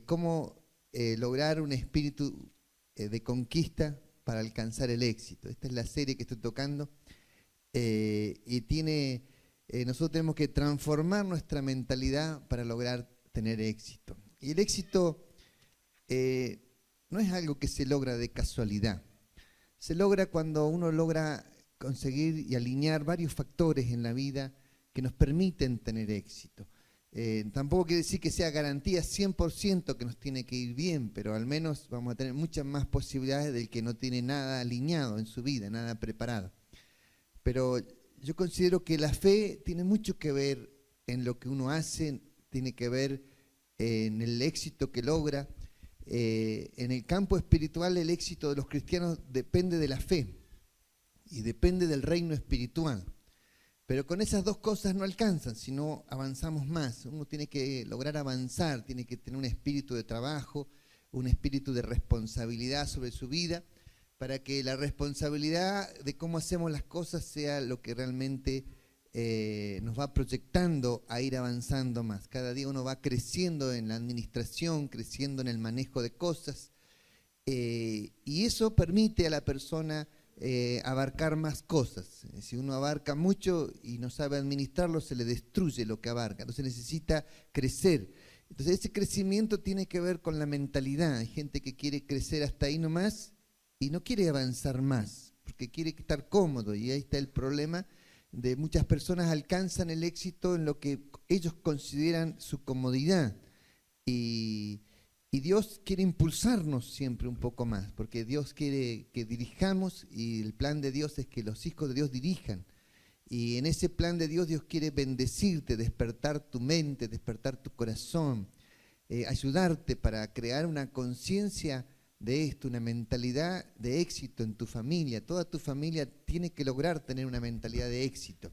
cómo lograr un espíritu de conquista para alcanzar el éxito. Esta es la serie que estoy tocando y nosotros tenemos que transformar nuestra mentalidad para lograr tener éxito. Y el éxito no es algo que se logra de casualidad. Se logra cuando uno logra conseguir y alinear varios factores en la vida que nos permiten tener éxito. Tampoco quiere decir que sea garantía 100% que nos tiene que ir bien, pero al menos vamos a tener muchas más posibilidades del que no tiene nada alineado en su vida, nada preparado. Pero yo considero que la fe tiene mucho que ver en lo que uno hace, tiene que ver en el éxito que logra. En el campo espiritual el éxito de los cristianos depende de la fe y depende del reino espiritual. Pero con esas dos cosas no alcanzan, si no avanzamos más. Uno tiene que lograr avanzar, tiene que tener un espíritu de trabajo, un espíritu de responsabilidad sobre su vida, para que la responsabilidad de cómo hacemos las cosas sea lo que realmente nos va proyectando a ir avanzando más. Cada día uno va creciendo en la administración, creciendo en el manejo de cosas, y eso permite a la persona abarcar más cosas. Si uno abarca mucho y no sabe administrarlo, se le destruye lo que abarca. Entonces necesita crecer. Entonces ese crecimiento tiene que ver con la mentalidad. Hay gente que quiere crecer hasta ahí nomás y no quiere avanzar más, porque quiere estar cómodo, y ahí está el problema de muchas personas. Alcanzan el éxito en lo que ellos consideran su comodidad, y Dios quiere impulsarnos siempre un poco más, porque Dios quiere que dirijamos, y el plan de Dios es que los hijos de Dios dirijan. Y en ese plan de Dios, Dios quiere bendecirte, despertar tu mente, despertar tu corazón, ayudarte para crear una conciencia de esto, una mentalidad de éxito en tu familia. Toda tu familia tiene que lograr tener una mentalidad de éxito.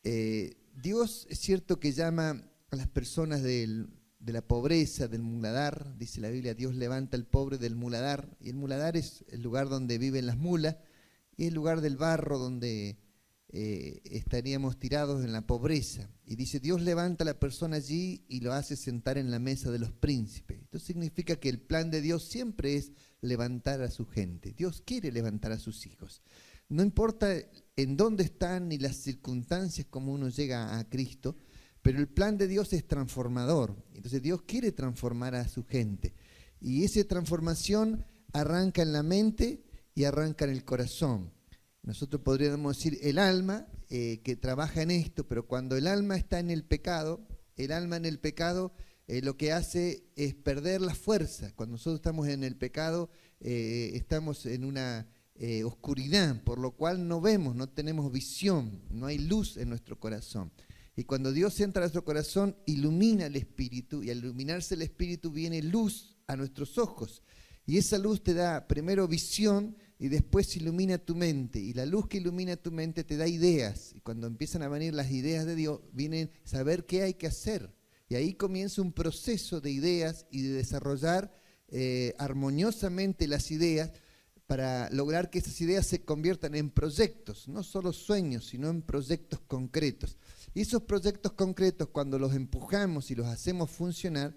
Dios es cierto que llama a las personas de la pobreza, del muladar. Dice la Biblia, Dios levanta al pobre del muladar, y el muladar es el lugar donde viven las mulas, y el lugar del barro donde estaríamos tirados en la pobreza. Y dice, Dios levanta a la persona allí y lo hace sentar en la mesa de los príncipes. Esto significa que el plan de Dios siempre es levantar a su gente. Dios quiere levantar a sus hijos. No importa en dónde están ni las circunstancias como uno llega a Cristo, pero el plan de Dios es transformador. Entonces Dios quiere transformar a su gente. Y esa transformación arranca en la mente y arranca en el corazón. Nosotros podríamos decir el alma que trabaja en esto, pero cuando el alma está en el pecado, lo que hace es perder la fuerza. Cuando nosotros estamos en el pecado, estamos en una oscuridad, por lo cual no vemos, no tenemos visión, no hay luz en nuestro corazón. Y cuando Dios entra a nuestro corazón, ilumina el espíritu, y al iluminarse el espíritu viene luz a nuestros ojos. Y esa luz te da primero visión y después ilumina tu mente. Y la luz que ilumina tu mente te da ideas. Y cuando empiezan a venir las ideas de Dios, vienen a saber qué hay que hacer. Y ahí comienza un proceso de ideas y de desarrollar armoniosamente las ideas para lograr que esas ideas se conviertan en proyectos, no solo sueños, sino en proyectos concretos. Y esos proyectos concretos, cuando los empujamos y los hacemos funcionar,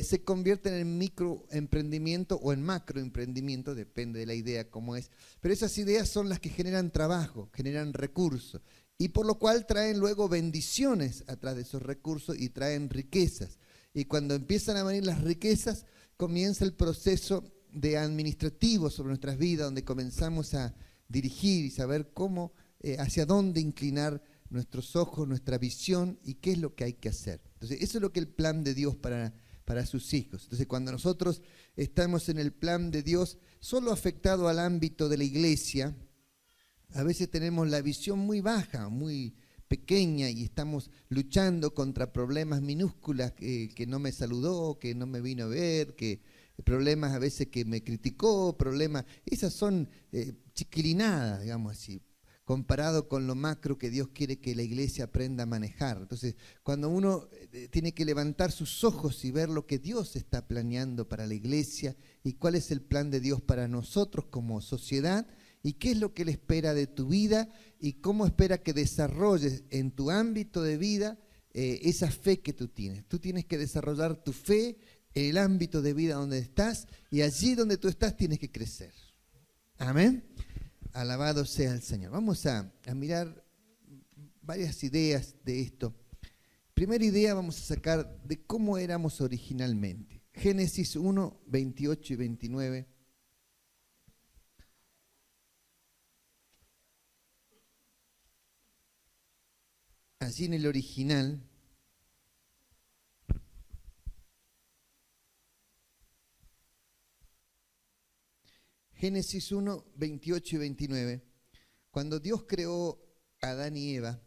se convierten en microemprendimiento o en macroemprendimiento, depende de la idea cómo es. Pero esas ideas son las que generan trabajo, generan recursos, y por lo cual traen luego bendiciones atrás de esos recursos y traen riquezas. Y cuando empiezan a venir las riquezas, comienza el proceso de administrativo sobre nuestras vidas, donde comenzamos a dirigir y saber cómo, hacia dónde inclinar nuestros ojos, nuestra visión, y qué es lo que hay que hacer. Entonces, eso es lo que el plan de Dios para sus hijos. Entonces, cuando nosotros estamos en el plan de Dios, solo afectado al ámbito de la iglesia, a veces tenemos la visión muy baja, muy pequeña, y estamos luchando contra problemas minúsculas, que no me saludó, que no me vino a ver, que problemas a veces que me criticó, problemas, esas son chiquilinadas, digamos así, comparado con lo macro que Dios quiere que la iglesia aprenda a manejar. Entonces, cuando uno tiene que levantar sus ojos y ver lo que Dios está planeando para la iglesia y cuál es el plan de Dios para nosotros como sociedad, y qué es lo que Él espera de tu vida y cómo espera que desarrolles en tu ámbito de vida esa fe que tú tienes. Tú tienes que desarrollar tu fe en el ámbito de vida donde estás, y allí donde tú estás tienes que crecer. Amén. Alabado sea el Señor. Vamos a mirar varias ideas de esto. Primera idea vamos a sacar de cómo éramos originalmente. Génesis 1, 28 y 29. Allí en el original, Génesis 1, 28 y 29, cuando Dios creó a Adán y Eva,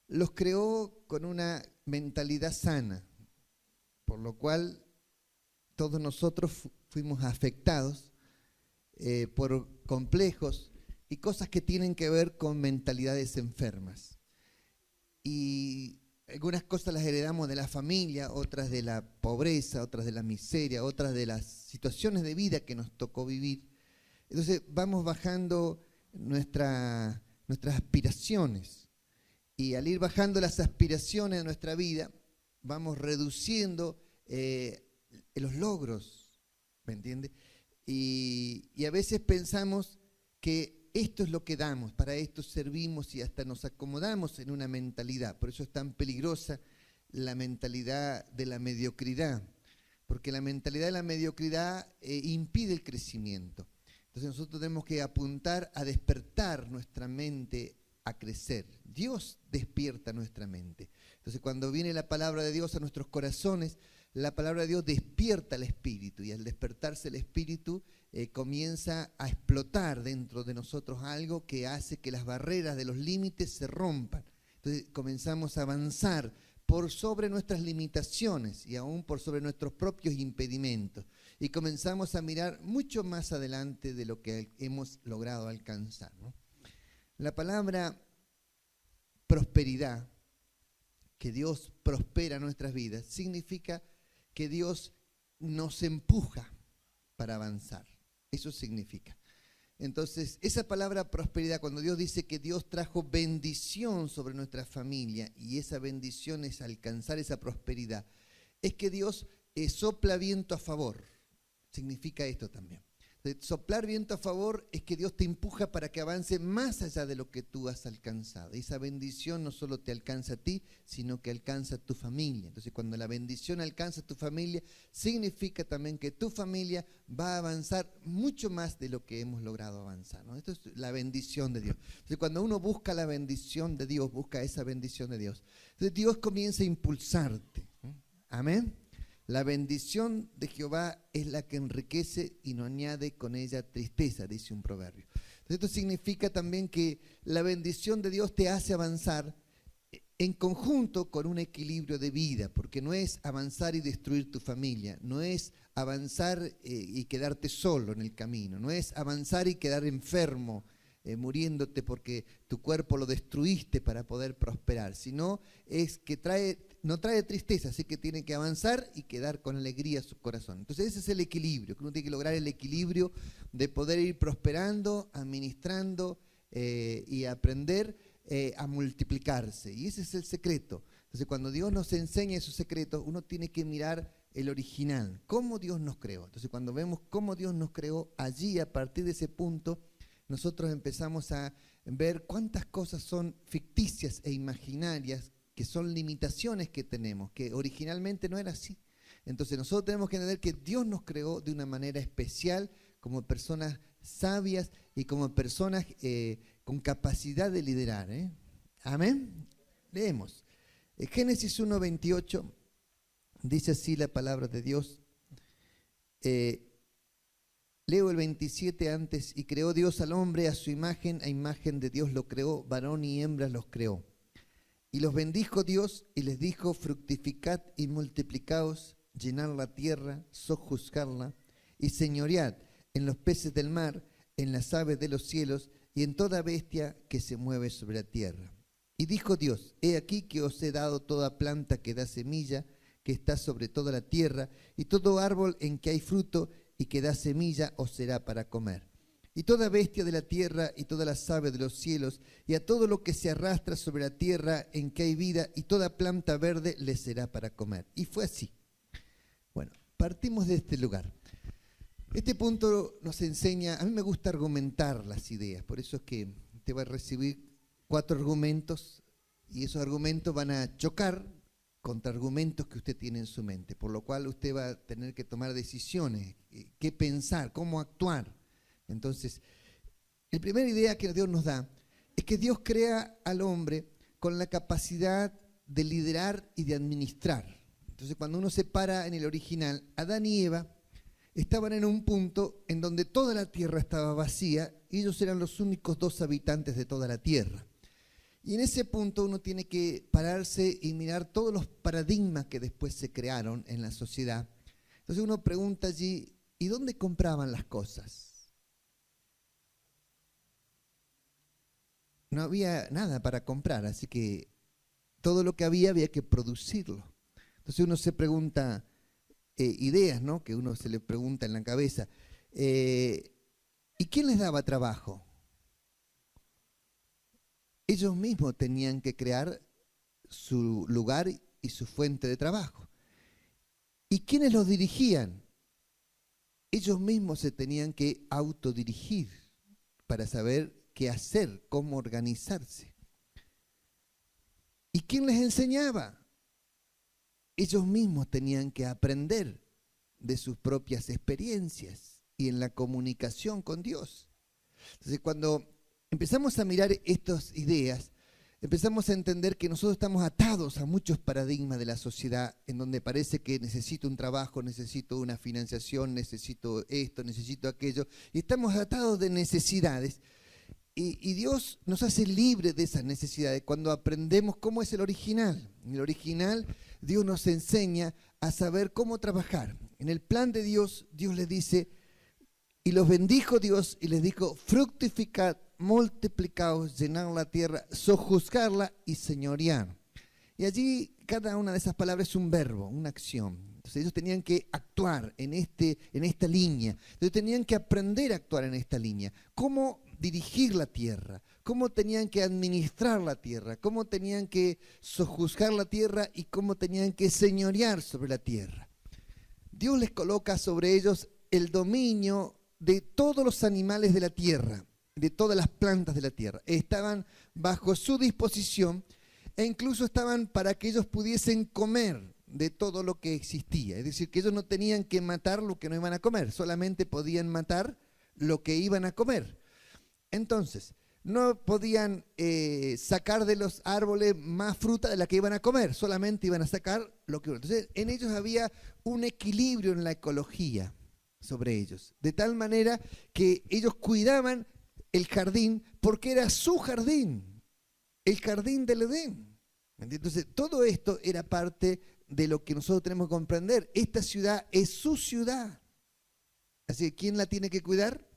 los creó con una mentalidad sana, por lo cual todos nosotros fuimos afectados por complejos y cosas que tienen que ver con mentalidades enfermas. Y algunas cosas las heredamos de la familia, otras de la pobreza, otras de la miseria, otras de las situaciones de vida que nos tocó vivir. Entonces vamos bajando nuestras aspiraciones, y al ir bajando las aspiraciones de nuestra vida, vamos reduciendo los logros, ¿me entiende? Y a veces pensamos que esto es lo que damos, para esto servimos, y hasta nos acomodamos en una mentalidad. Por eso es tan peligrosa la mentalidad de la mediocridad, porque la mentalidad de la mediocridad impide el crecimiento. Entonces nosotros tenemos que apuntar a despertar nuestra mente a crecer. Dios despierta nuestra mente. Entonces cuando viene la palabra de Dios a nuestros corazones, la palabra de Dios despierta el espíritu, y al despertarse el espíritu comienza a explotar dentro de nosotros algo que hace que las barreras de los límites se rompan. Entonces comenzamos a avanzar por sobre nuestras limitaciones y aún por sobre nuestros propios impedimentos, y comenzamos a mirar mucho más adelante de lo que hemos logrado alcanzar, ¿no? La palabra prosperidad, que Dios prospera nuestras vidas, significa que Dios nos empuja para avanzar. Eso significa. Entonces, esa palabra prosperidad, cuando Dios dice que Dios trajo bendición sobre nuestra familia, y esa bendición es alcanzar esa prosperidad, es que Dios sopla viento a favor. Significa esto también. Soplar viento a favor es que Dios te empuja para que avance más allá de lo que tú has alcanzado. Y esa bendición no solo te alcanza a ti, sino que alcanza a tu familia. Entonces, cuando la bendición alcanza a tu familia, significa también que tu familia va a avanzar mucho más de lo que hemos logrado avanzar, ¿no? Esto es la bendición de Dios. Entonces, cuando uno busca la bendición de Dios, busca esa bendición de Dios, entonces Dios comienza a impulsarte. Amén. La bendición de Jehová es la que enriquece y no añade con ella tristeza, dice un proverbio. Entonces, esto significa también que la bendición de Dios te hace avanzar en conjunto con un equilibrio de vida, porque no es avanzar y destruir tu familia, no es avanzar y quedarte solo en el camino, no es avanzar y quedar enfermo, muriéndote porque tu cuerpo lo destruiste para poder prosperar, sino es que no trae tristeza, así que tiene que avanzar y quedar con alegría su corazón. Entonces ese es el equilibrio, que uno tiene que lograr el equilibrio de poder ir prosperando, administrando y aprender a multiplicarse. Y ese es el secreto. Entonces cuando Dios nos enseña esos secretos, uno tiene que mirar el original, cómo Dios nos creó. Entonces cuando vemos cómo Dios nos creó, allí a partir de ese punto, nosotros empezamos a ver cuántas cosas son ficticias e imaginarias, que son limitaciones que tenemos, que originalmente no era así. Entonces nosotros tenemos que entender que Dios nos creó de una manera especial, como personas sabias y como personas con capacidad de liderar. Amén. Leemos. Génesis 1:28 dice así la palabra de Dios. Leo el 27 antes. Y creó Dios al hombre a su imagen, a imagen de Dios lo creó, varón y hembra los creó. Y los bendijo Dios y les dijo: fructificad y multiplicaos, llenad la tierra, sojuzgadla y señoread en los peces del mar, en las aves de los cielos y en toda bestia que se mueve sobre la tierra. Y dijo Dios: he aquí que os he dado toda planta que da semilla, que está sobre toda la tierra, y todo árbol en que hay fruto y que da semilla os será para comer. Y toda bestia de la tierra y todas las aves de los cielos, y a todo lo que se arrastra sobre la tierra en que hay vida, y toda planta verde les será para comer. Y fue así. Bueno, Partimos de este lugar. Este punto nos enseña, a mí me gusta argumentar las ideas, por eso es que te va a recibir 4 argumentos y esos argumentos van a chocar contra argumentos que usted tiene en su mente, por lo cual usted va a tener que tomar decisiones, qué pensar, cómo actuar. Entonces, la primera idea que Dios nos da es que Dios crea al hombre con la capacidad de liderar y de administrar. Entonces, cuando uno se para en el original, Adán y Eva estaban en un punto en donde toda la tierra estaba vacía y ellos eran los únicos 2 habitantes de toda la tierra. Y en ese punto uno tiene que pararse y mirar todos los paradigmas que después se crearon en la sociedad. Entonces uno pregunta allí, ¿y dónde compraban las cosas? No había nada para comprar, así que todo lo que había que producirlo. Entonces uno se pregunta, ideas, ¿no?, que uno se le pregunta en la cabeza. ¿Y quién les daba trabajo? Ellos mismos tenían que crear su lugar y su fuente de trabajo. ¿Y quiénes los dirigían? Ellos mismos se tenían que autodirigir para saber qué hacer, cómo organizarse. ¿Y quién les enseñaba? Ellos mismos tenían que aprender de sus propias experiencias y en la comunicación con Dios. Entonces, cuando empezamos a mirar estas ideas, empezamos a entender que nosotros estamos atados a muchos paradigmas de la sociedad en donde parece que necesito un trabajo, necesito una financiación, necesito esto, necesito aquello, y estamos atados de necesidades. Y Dios nos hace libres de esas necesidades cuando aprendemos cómo es el original. En el original, Dios nos enseña a saber cómo trabajar. En el plan de Dios, Dios les dice, y los bendijo Dios y les dijo, fructificad, multiplicaos, llenad la tierra, sojuzgarla y señorear. Y allí cada una de esas palabras es un verbo, una acción. Entonces ellos tenían que actuar en esta línea. Entonces tenían que aprender a actuar en esta línea. ¿Cómo dirigir la tierra? ¿Cómo tenían que administrar la tierra? ¿Cómo tenían que sojuzgar la tierra? ¿Y cómo tenían que señorear sobre la tierra? Dios les coloca sobre ellos el dominio de todos los animales de la tierra, de todas las plantas de la tierra. Estaban bajo su disposición e incluso estaban para que ellos pudiesen comer de todo lo que existía. Es decir, que ellos no tenían que matar lo que no iban a comer, solamente podían matar lo que iban a comer. Entonces, no podían sacar de los árboles más fruta de la que iban a comer, solamente iban a sacar lo que iban. Entonces, en ellos había un equilibrio en la ecología sobre ellos, de tal manera que ellos cuidaban el jardín porque era su jardín, el jardín del Edén. Entonces, todo esto era parte de lo que nosotros tenemos que comprender. Esta ciudad es su ciudad. Así que, ¿quién la tiene que cuidar?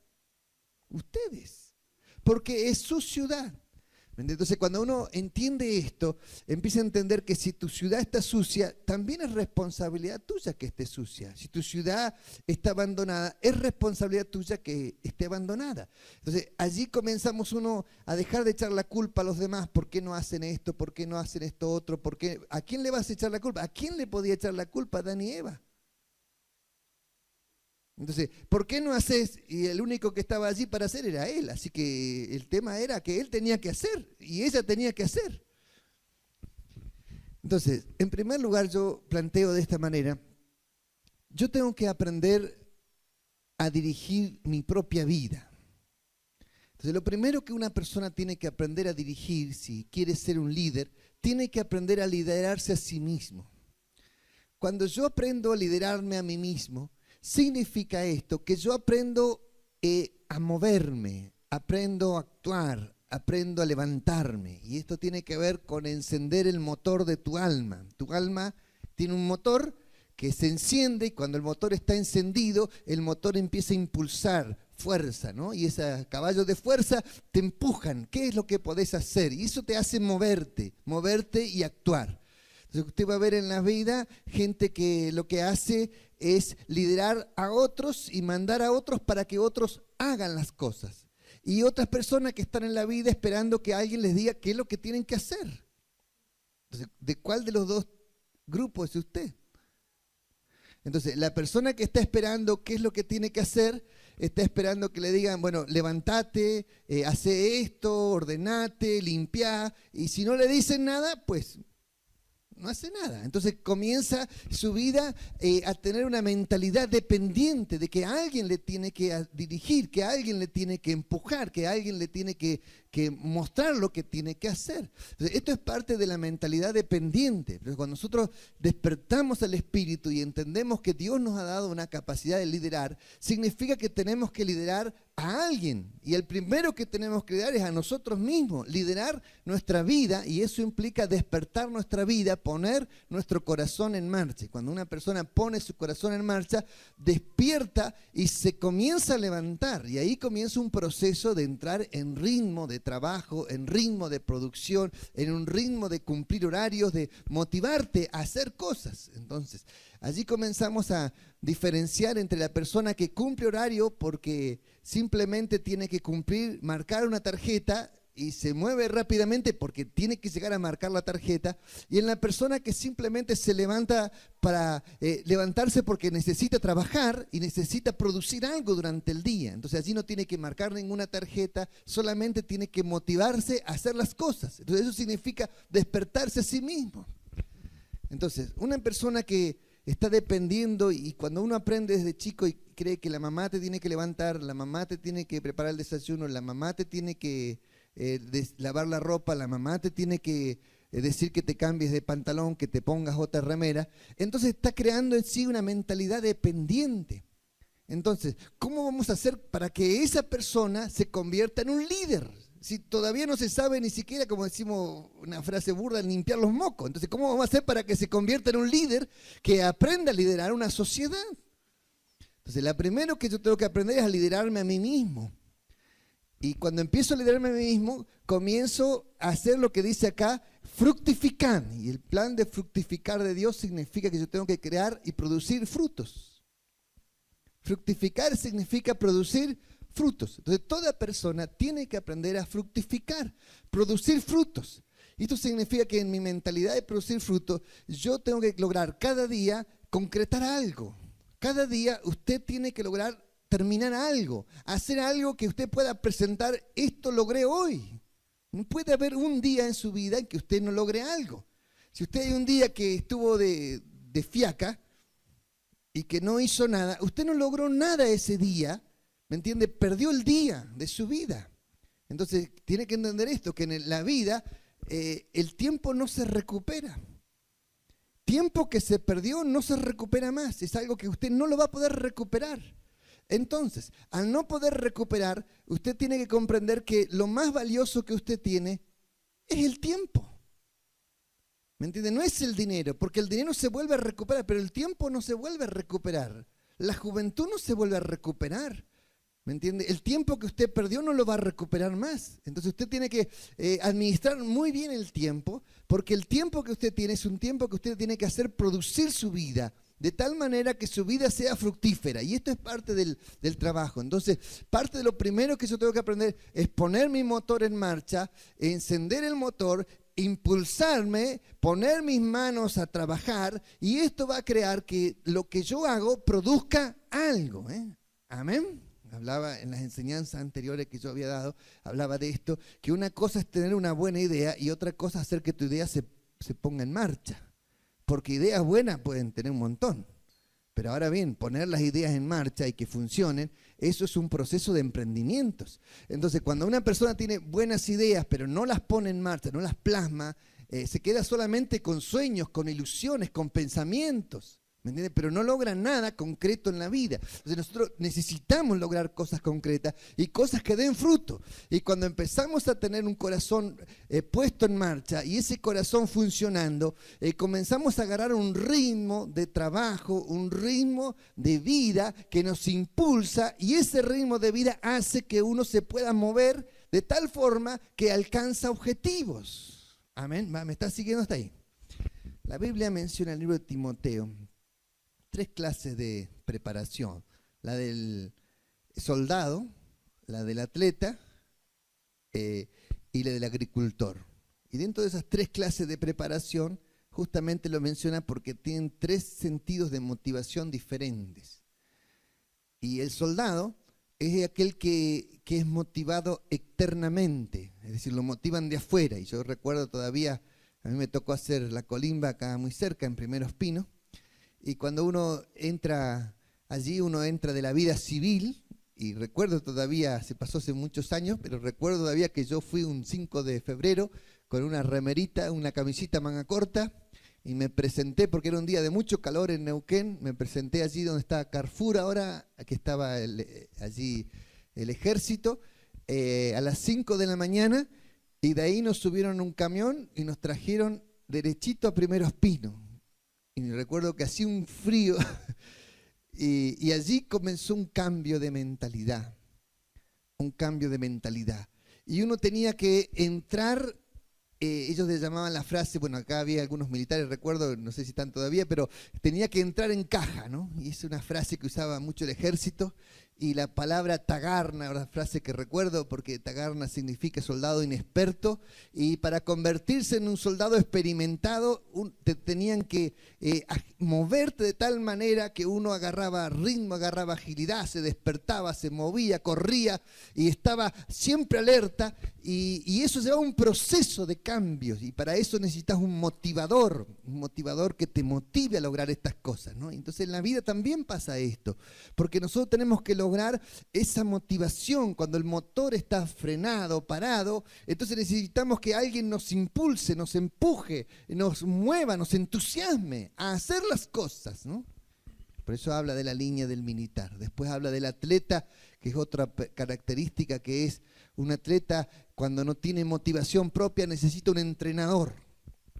Ustedes. Porque es su ciudad. Entonces, cuando uno entiende esto, empieza a entender que si tu ciudad está sucia, también es responsabilidad tuya que esté sucia. Si tu ciudad está abandonada, es responsabilidad tuya que esté abandonada. Entonces, allí comenzamos uno a dejar de echar la culpa a los demás. ¿Por qué no hacen esto? ¿Por qué no hacen esto otro? ¿A quién le vas a echar la culpa? ¿A quién le podía echar la culpa? A Adán y Eva. Entonces, ¿por qué no haces? Y el único que estaba allí para hacer era él. Así que el tema era que él tenía que hacer y ella tenía que hacer. Entonces, en primer lugar yo planteo de esta manera, yo tengo que aprender a dirigir mi propia vida. Entonces, lo primero que una persona tiene que aprender a dirigir, si quiere ser un líder, tiene que aprender a liderarse a sí mismo. Cuando yo aprendo a liderarme a mí mismo, significa esto, que yo aprendo a moverme, aprendo a actuar, aprendo a levantarme. Y esto tiene que ver con encender el motor de tu alma. Tu alma tiene un motor que se enciende y cuando el motor está encendido, el motor empieza a impulsar fuerza, ¿no? Y esos caballos de fuerza te empujan. ¿Qué es lo que podés hacer? Y eso te hace moverte y actuar. Entonces usted va a ver en la vida gente que lo que hace es liderar a otros y mandar a otros para que otros hagan las cosas. Y otras personas que están en la vida esperando que alguien les diga qué es lo que tienen que hacer. Entonces, ¿de cuál de los dos grupos es usted? Entonces, la persona que está esperando qué es lo que tiene que hacer, está esperando que le digan, bueno, levantate, hace esto, ordenate, limpiá, y si no le dicen nada, pues no hace nada. Entonces comienza su vida a tener una mentalidad dependiente de que alguien le tiene que dirigir, que alguien le tiene que empujar, que alguien le tiene que mostrar lo que tiene que hacer. Entonces, esto es parte de la mentalidad dependiente. Pero cuando nosotros despertamos al Espíritu y entendemos que Dios nos ha dado una capacidad de liderar, significa que tenemos que liderar a alguien. Y el primero que tenemos que liderar es a nosotros mismos, liderar nuestra vida, y eso implica despertar nuestra vida, poner nuestro corazón en marcha. Y cuando una persona pone su corazón en marcha, despierta y se comienza a levantar. Y ahí comienza un proceso de entrar en ritmo de trabajo, en ritmo de producción, en un ritmo de cumplir horarios, de motivarte a hacer cosas. Entonces, allí comenzamos a diferenciar entre la persona que cumple horario porque simplemente tiene que cumplir, marcar una tarjeta y se mueve rápidamente porque tiene que llegar a marcar la tarjeta, y en la persona que simplemente se levanta para levantarse porque necesita trabajar y necesita producir algo durante el día. Entonces allí no tiene que marcar ninguna tarjeta, solamente tiene que motivarse a hacer las cosas. Entonces eso significa despertarse a sí mismo. Entonces, una persona que está dependiendo, y cuando uno aprende desde chico y cree que la mamá te tiene que levantar, la mamá te tiene que preparar el desayuno, la mamá te tiene que lavar la ropa, la mamá te tiene que decir que te cambies de pantalón, que te pongas otra remera, entonces está creando en sí una mentalidad dependiente. Entonces, ¿cómo vamos a hacer para que esa persona se convierta en un líder? Si todavía no se sabe ni siquiera, como decimos una frase burda, limpiar los mocos. Entonces, ¿cómo vamos a hacer para que se convierta en un líder que aprenda a liderar una sociedad? Entonces, lo primero que yo tengo que aprender es a liderarme a mí mismo. Y cuando empiezo a liderarme a mí mismo, comienzo a hacer lo que dice acá, fructificar. Y el plan de fructificar de Dios significa que yo tengo que crear y producir frutos. Fructificar significa producir frutos. Entonces toda persona tiene que aprender a fructificar, producir frutos. Y esto significa que en mi mentalidad de producir frutos, yo tengo que lograr cada día concretar algo. Cada día usted tiene que lograr terminar algo, hacer algo que usted pueda presentar, esto logré hoy. No puede haber un día en su vida en que usted no logre algo. Si usted hay un día que estuvo de fiaca y que no hizo nada, usted no logró nada ese día, ¿me entiende? Perdió el día de su vida. Entonces tiene que entender esto, que en la vida el tiempo no se recupera. Tiempo que se perdió no se recupera más, es algo que usted no lo va a poder recuperar. Entonces, al no poder recuperar, usted tiene que comprender que lo más valioso que usted tiene es el tiempo. ¿Me entiende? No es el dinero, porque el dinero se vuelve a recuperar, pero el tiempo no se vuelve a recuperar. La juventud no se vuelve a recuperar. ¿Me entiende? El tiempo que usted perdió no lo va a recuperar más. Entonces usted tiene que administrar muy bien el tiempo, porque el tiempo que usted tiene es un tiempo que usted tiene que hacer producir su vida, de tal manera que su vida sea fructífera. Y esto es parte del trabajo. Entonces, parte de lo primero que yo tengo que aprender es poner mi motor en marcha, encender el motor, impulsarme, poner mis manos a trabajar, y esto va a crear que lo que yo hago produzca algo. Amén. Hablaba en las enseñanzas anteriores que yo había dado, hablaba de esto, que una cosa es tener una buena idea y otra cosa es hacer que tu idea se ponga en marcha. Porque ideas buenas pueden tener un montón. Pero ahora bien, poner las ideas en marcha y que funcionen, eso es un proceso de emprendimientos. Entonces, cuando una persona tiene buenas ideas, pero no las pone en marcha, no las plasma, se queda solamente con sueños, con ilusiones, con pensamientos. ¿Me entiendes? Pero no logra nada concreto en la vida. Entonces nosotros necesitamos lograr cosas concretas y cosas que den fruto. Y cuando empezamos a tener un corazón puesto en marcha y ese corazón funcionando, comenzamos a agarrar un ritmo de trabajo, un ritmo de vida que nos impulsa, y ese ritmo de vida hace que uno se pueda mover de tal forma que alcanza objetivos. Amén. ¿Me está siguiendo hasta ahí? La Biblia menciona en el libro de Timoteo 3 clases de preparación: la del soldado, la del atleta y la del agricultor. Y dentro de esas 3 clases de preparación, justamente lo menciona porque tienen 3 sentidos de motivación diferentes. Y el soldado es aquel que es motivado externamente, es decir, lo motivan de afuera. Y yo recuerdo todavía, a mí me tocó hacer la colimba acá muy cerca, en Primeros Pinos, y cuando uno entra allí, uno entra de la vida civil, y recuerdo todavía, se pasó hace muchos años, pero recuerdo todavía que yo fui un 5 de febrero con una remerita, una camisita manga corta, y me presenté, porque era un día de mucho calor en Neuquén, me presenté allí donde está Carrefour ahora, que estaba allí el ejército, a las 5 de la mañana, y de ahí nos subieron a un camión y nos trajeron derechito a Primeros Pinos. Y recuerdo que hacía un frío, y allí comenzó un cambio de mentalidad, un cambio de mentalidad. Y uno tenía que entrar. Ellos le llamaban la frase, bueno, acá había algunos militares, recuerdo, no sé si están todavía, pero tenía que entrar en caja, ¿no? Y es una frase que usaba mucho el ejército, y la palabra tagarna, una frase que recuerdo porque tagarna significa soldado inexperto, y para convertirse en un soldado experimentado te tenían que moverte de tal manera que uno agarraba ritmo, agarraba agilidad, se despertaba, se movía, corría y estaba siempre alerta, y eso lleva un proceso de cambios, y para eso necesitas un motivador que te motive a lograr estas cosas, ¿no? Entonces en la vida también pasa esto, porque nosotros tenemos que lograr esa motivación cuando el motor está frenado, parado. Entonces necesitamos que alguien nos impulse, nos empuje, nos mueva, nos entusiasme a hacer las cosas, ¿no? Por eso habla de la línea del militar. Después habla del atleta, que es otra característica, que es un atleta cuando no tiene motivación propia necesita un entrenador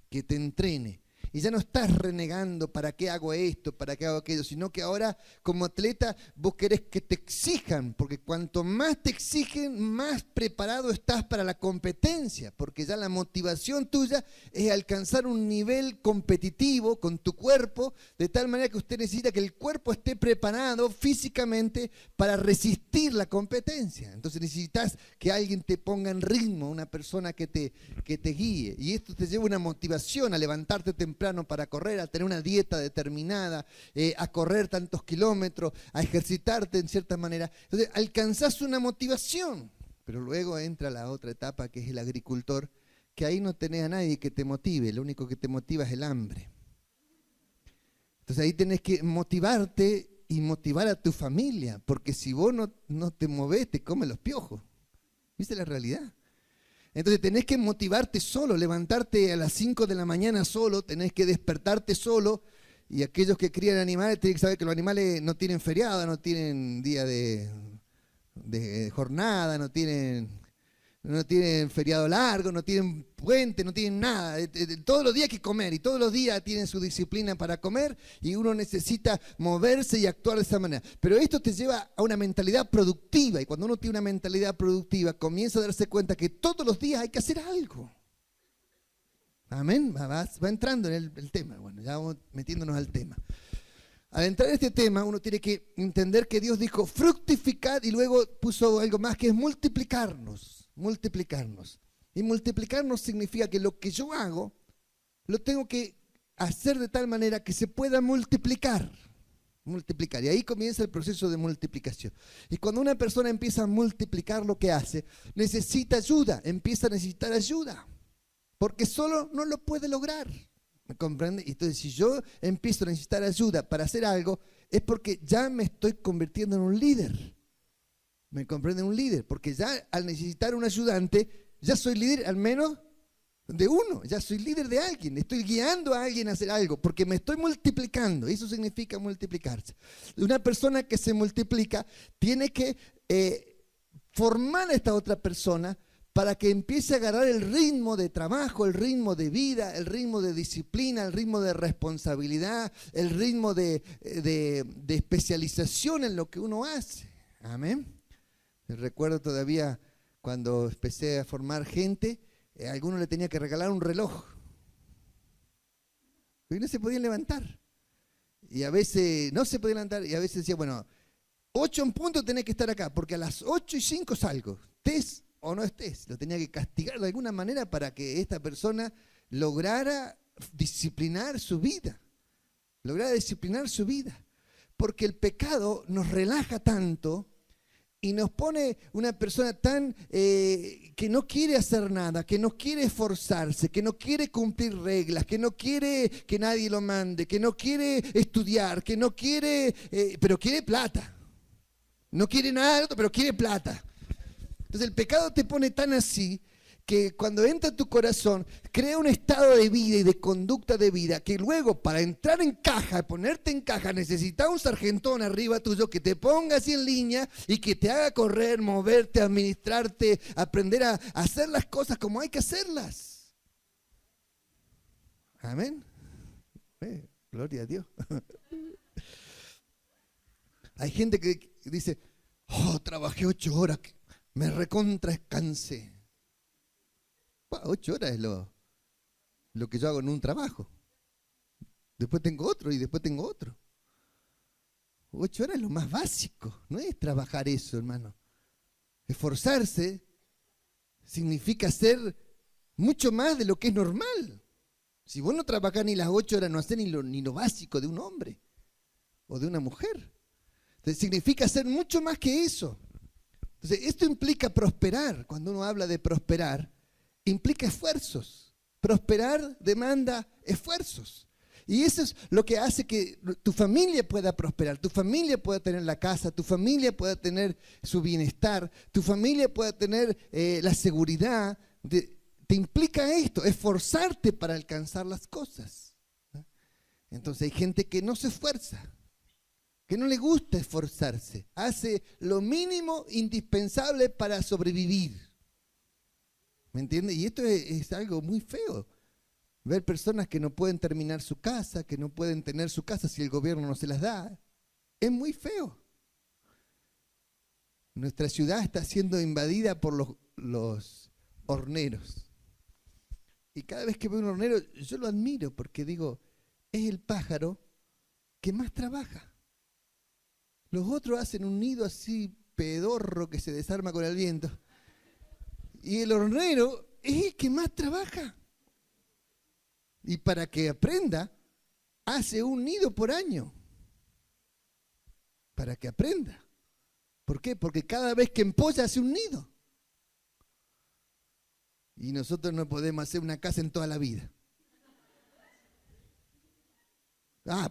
que te entrene. Y ya no estás renegando para qué hago esto, para qué hago aquello, sino que ahora como atleta vos querés que te exijan, porque cuanto más te exigen, más preparado estás para la competencia, porque ya la motivación tuya es alcanzar un nivel competitivo con tu cuerpo, de tal manera que usted necesita que el cuerpo esté preparado físicamente para resistir la competencia. Entonces necesitas que alguien te ponga en ritmo, una persona que te guíe, y esto te lleva una motivación a levantarte temprano para correr, a tener una dieta determinada, a correr tantos kilómetros, a ejercitarte en cierta manera. Entonces alcanzás una motivación, pero luego entra la otra etapa, que es el agricultor, que ahí no tenés a nadie que te motive, lo único que te motiva es el hambre. Entonces ahí tenés que motivarte y motivar a tu familia, porque si vos no te movés, te comen los piojos. ¿Viste la realidad? Entonces tenés que motivarte solo, levantarte a las 5 de la mañana solo, tenés que despertarte solo, y aquellos que crían animales tienen que saber que los animales no tienen feriado, no tienen día de jornada, no tienen feriado largo, no tienen puente, no tienen nada. Todos los días hay que comer, y todos los días tienen su disciplina para comer, y uno necesita moverse y actuar de esa manera. Pero esto te lleva a una mentalidad productiva, y cuando uno tiene una mentalidad productiva comienza a darse cuenta que todos los días hay que hacer algo. Amén. Va entrando en el tema. Bueno, ya vamos metiéndonos al tema. Al entrar en este tema, uno tiene que entender que Dios dijo fructificad, y luego puso algo más, que es multiplicarnos. Y multiplicarnos significa que lo que yo hago lo tengo que hacer de tal manera que se pueda multiplicar. Y ahí comienza el proceso de multiplicación. Y cuando una persona empieza a multiplicar lo que hace, necesita ayuda, empieza a necesitar ayuda, porque solo no lo puede lograr. ¿Me comprende? Entonces, si yo empiezo a necesitar ayuda para hacer algo, es porque ya me estoy convirtiendo en un líder. ¿Me comprenden? Un líder, porque ya al necesitar un ayudante, ya soy líder al menos de uno, ya soy líder de alguien, estoy guiando a alguien a hacer algo, porque me estoy multiplicando. Eso significa multiplicarse. Una persona que se multiplica tiene que formar a esta otra persona para que empiece a agarrar el ritmo de trabajo, el ritmo de vida, el ritmo de disciplina, el ritmo de responsabilidad, el ritmo de especialización en lo que uno hace. Amén. Recuerdo todavía cuando empecé a formar gente, a alguno le tenía que regalar un reloj. Y no se podían levantar. Y a veces no se podían levantar, y a veces decía, bueno, 8 en punto tenés que estar acá, porque a las 8:05 salgo. Estés o no estés. Lo tenía que castigar de alguna manera para que esta persona lograra disciplinar su vida. Lograr disciplinar su vida. Porque el pecado nos relaja tanto y nos pone una persona tan que no quiere hacer nada, que no quiere esforzarse, que no quiere cumplir reglas, que no quiere que nadie lo mande, que no quiere estudiar, que no quiere, pero quiere plata. No quiere nada, pero quiere plata. Entonces el pecado te pone tan así que cuando entra a tu corazón, crea un estado de vida y de conducta de vida que luego para entrar en caja, ponerte en caja, necesitas un sargentón arriba tuyo que te ponga así en línea y que te haga correr, moverte, administrarte, aprender a hacer las cosas como hay que hacerlas. Amén. Gloria a Dios. Hay gente que dice, trabajé 8 horas, me recontra descansé. 8 horas es lo que yo hago en un trabajo. Después tengo otro y después tengo otro. 8 horas es lo más básico. No es trabajar eso, hermano. Esforzarse significa hacer mucho más de lo que es normal. Si vos no trabajás ni las 8 horas, no hacés ni lo básico de un hombre o de una mujer. Entonces significa hacer mucho más que eso. Entonces esto implica prosperar. Cuando uno habla de prosperar, implica esfuerzos. Prosperar demanda esfuerzos. Y eso es lo que hace que tu familia pueda prosperar, tu familia pueda tener la casa, tu familia pueda tener su bienestar, tu familia pueda tener la seguridad. Te implica esto, esforzarte para alcanzar las cosas, ¿no? Entonces hay gente que no se esfuerza, que no le gusta esforzarse, hace lo mínimo indispensable para sobrevivir. ¿Me entiendes? Y esto es algo muy feo. Ver personas que no pueden terminar su casa, que no pueden tener su casa si el gobierno no se las da. Es muy feo. Nuestra ciudad está siendo invadida por los horneros. Y cada vez que veo un hornero, yo lo admiro porque digo, es el pájaro que más trabaja. Los otros hacen un nido así pedorro que se desarma con el viento. Y el hornero es el que más trabaja. Y para que aprenda, hace un nido por año. Para que aprenda. ¿Por qué? Porque cada vez que empolla hace un nido. Y nosotros no podemos hacer una casa en toda la vida.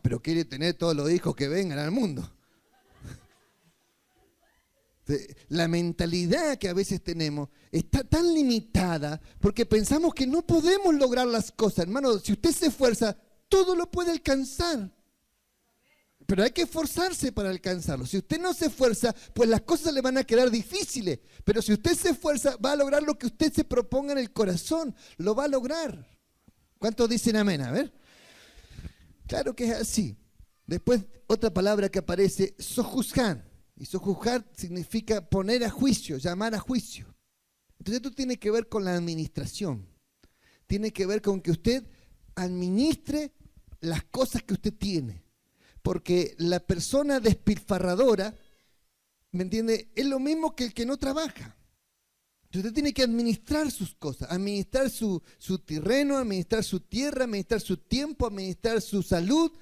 Pero quiere tener todos los hijos que vengan al mundo. La mentalidad que a veces tenemos está tan limitada porque pensamos que no podemos lograr las cosas. Hermano, si usted se esfuerza, todo lo puede alcanzar. Pero hay que esforzarse para alcanzarlo. Si usted no se esfuerza, pues las cosas le van a quedar difíciles. Pero si usted se esfuerza, va a lograr lo que usted se proponga en el corazón. Lo va a lograr. ¿Cuántos dicen amén? A ver. Claro que es así. Después, otra palabra que aparece, sojuzgar. Y sojuzgar significa poner a juicio, llamar a juicio. Entonces esto tiene que ver con la administración. Tiene que ver con que usted administre las cosas que usted tiene. Porque la persona despilfarradora, ¿me entiende? Es lo mismo que el que no trabaja. Entonces usted tiene que administrar sus cosas, administrar su terreno, administrar su tierra, administrar su tiempo, administrar su salud,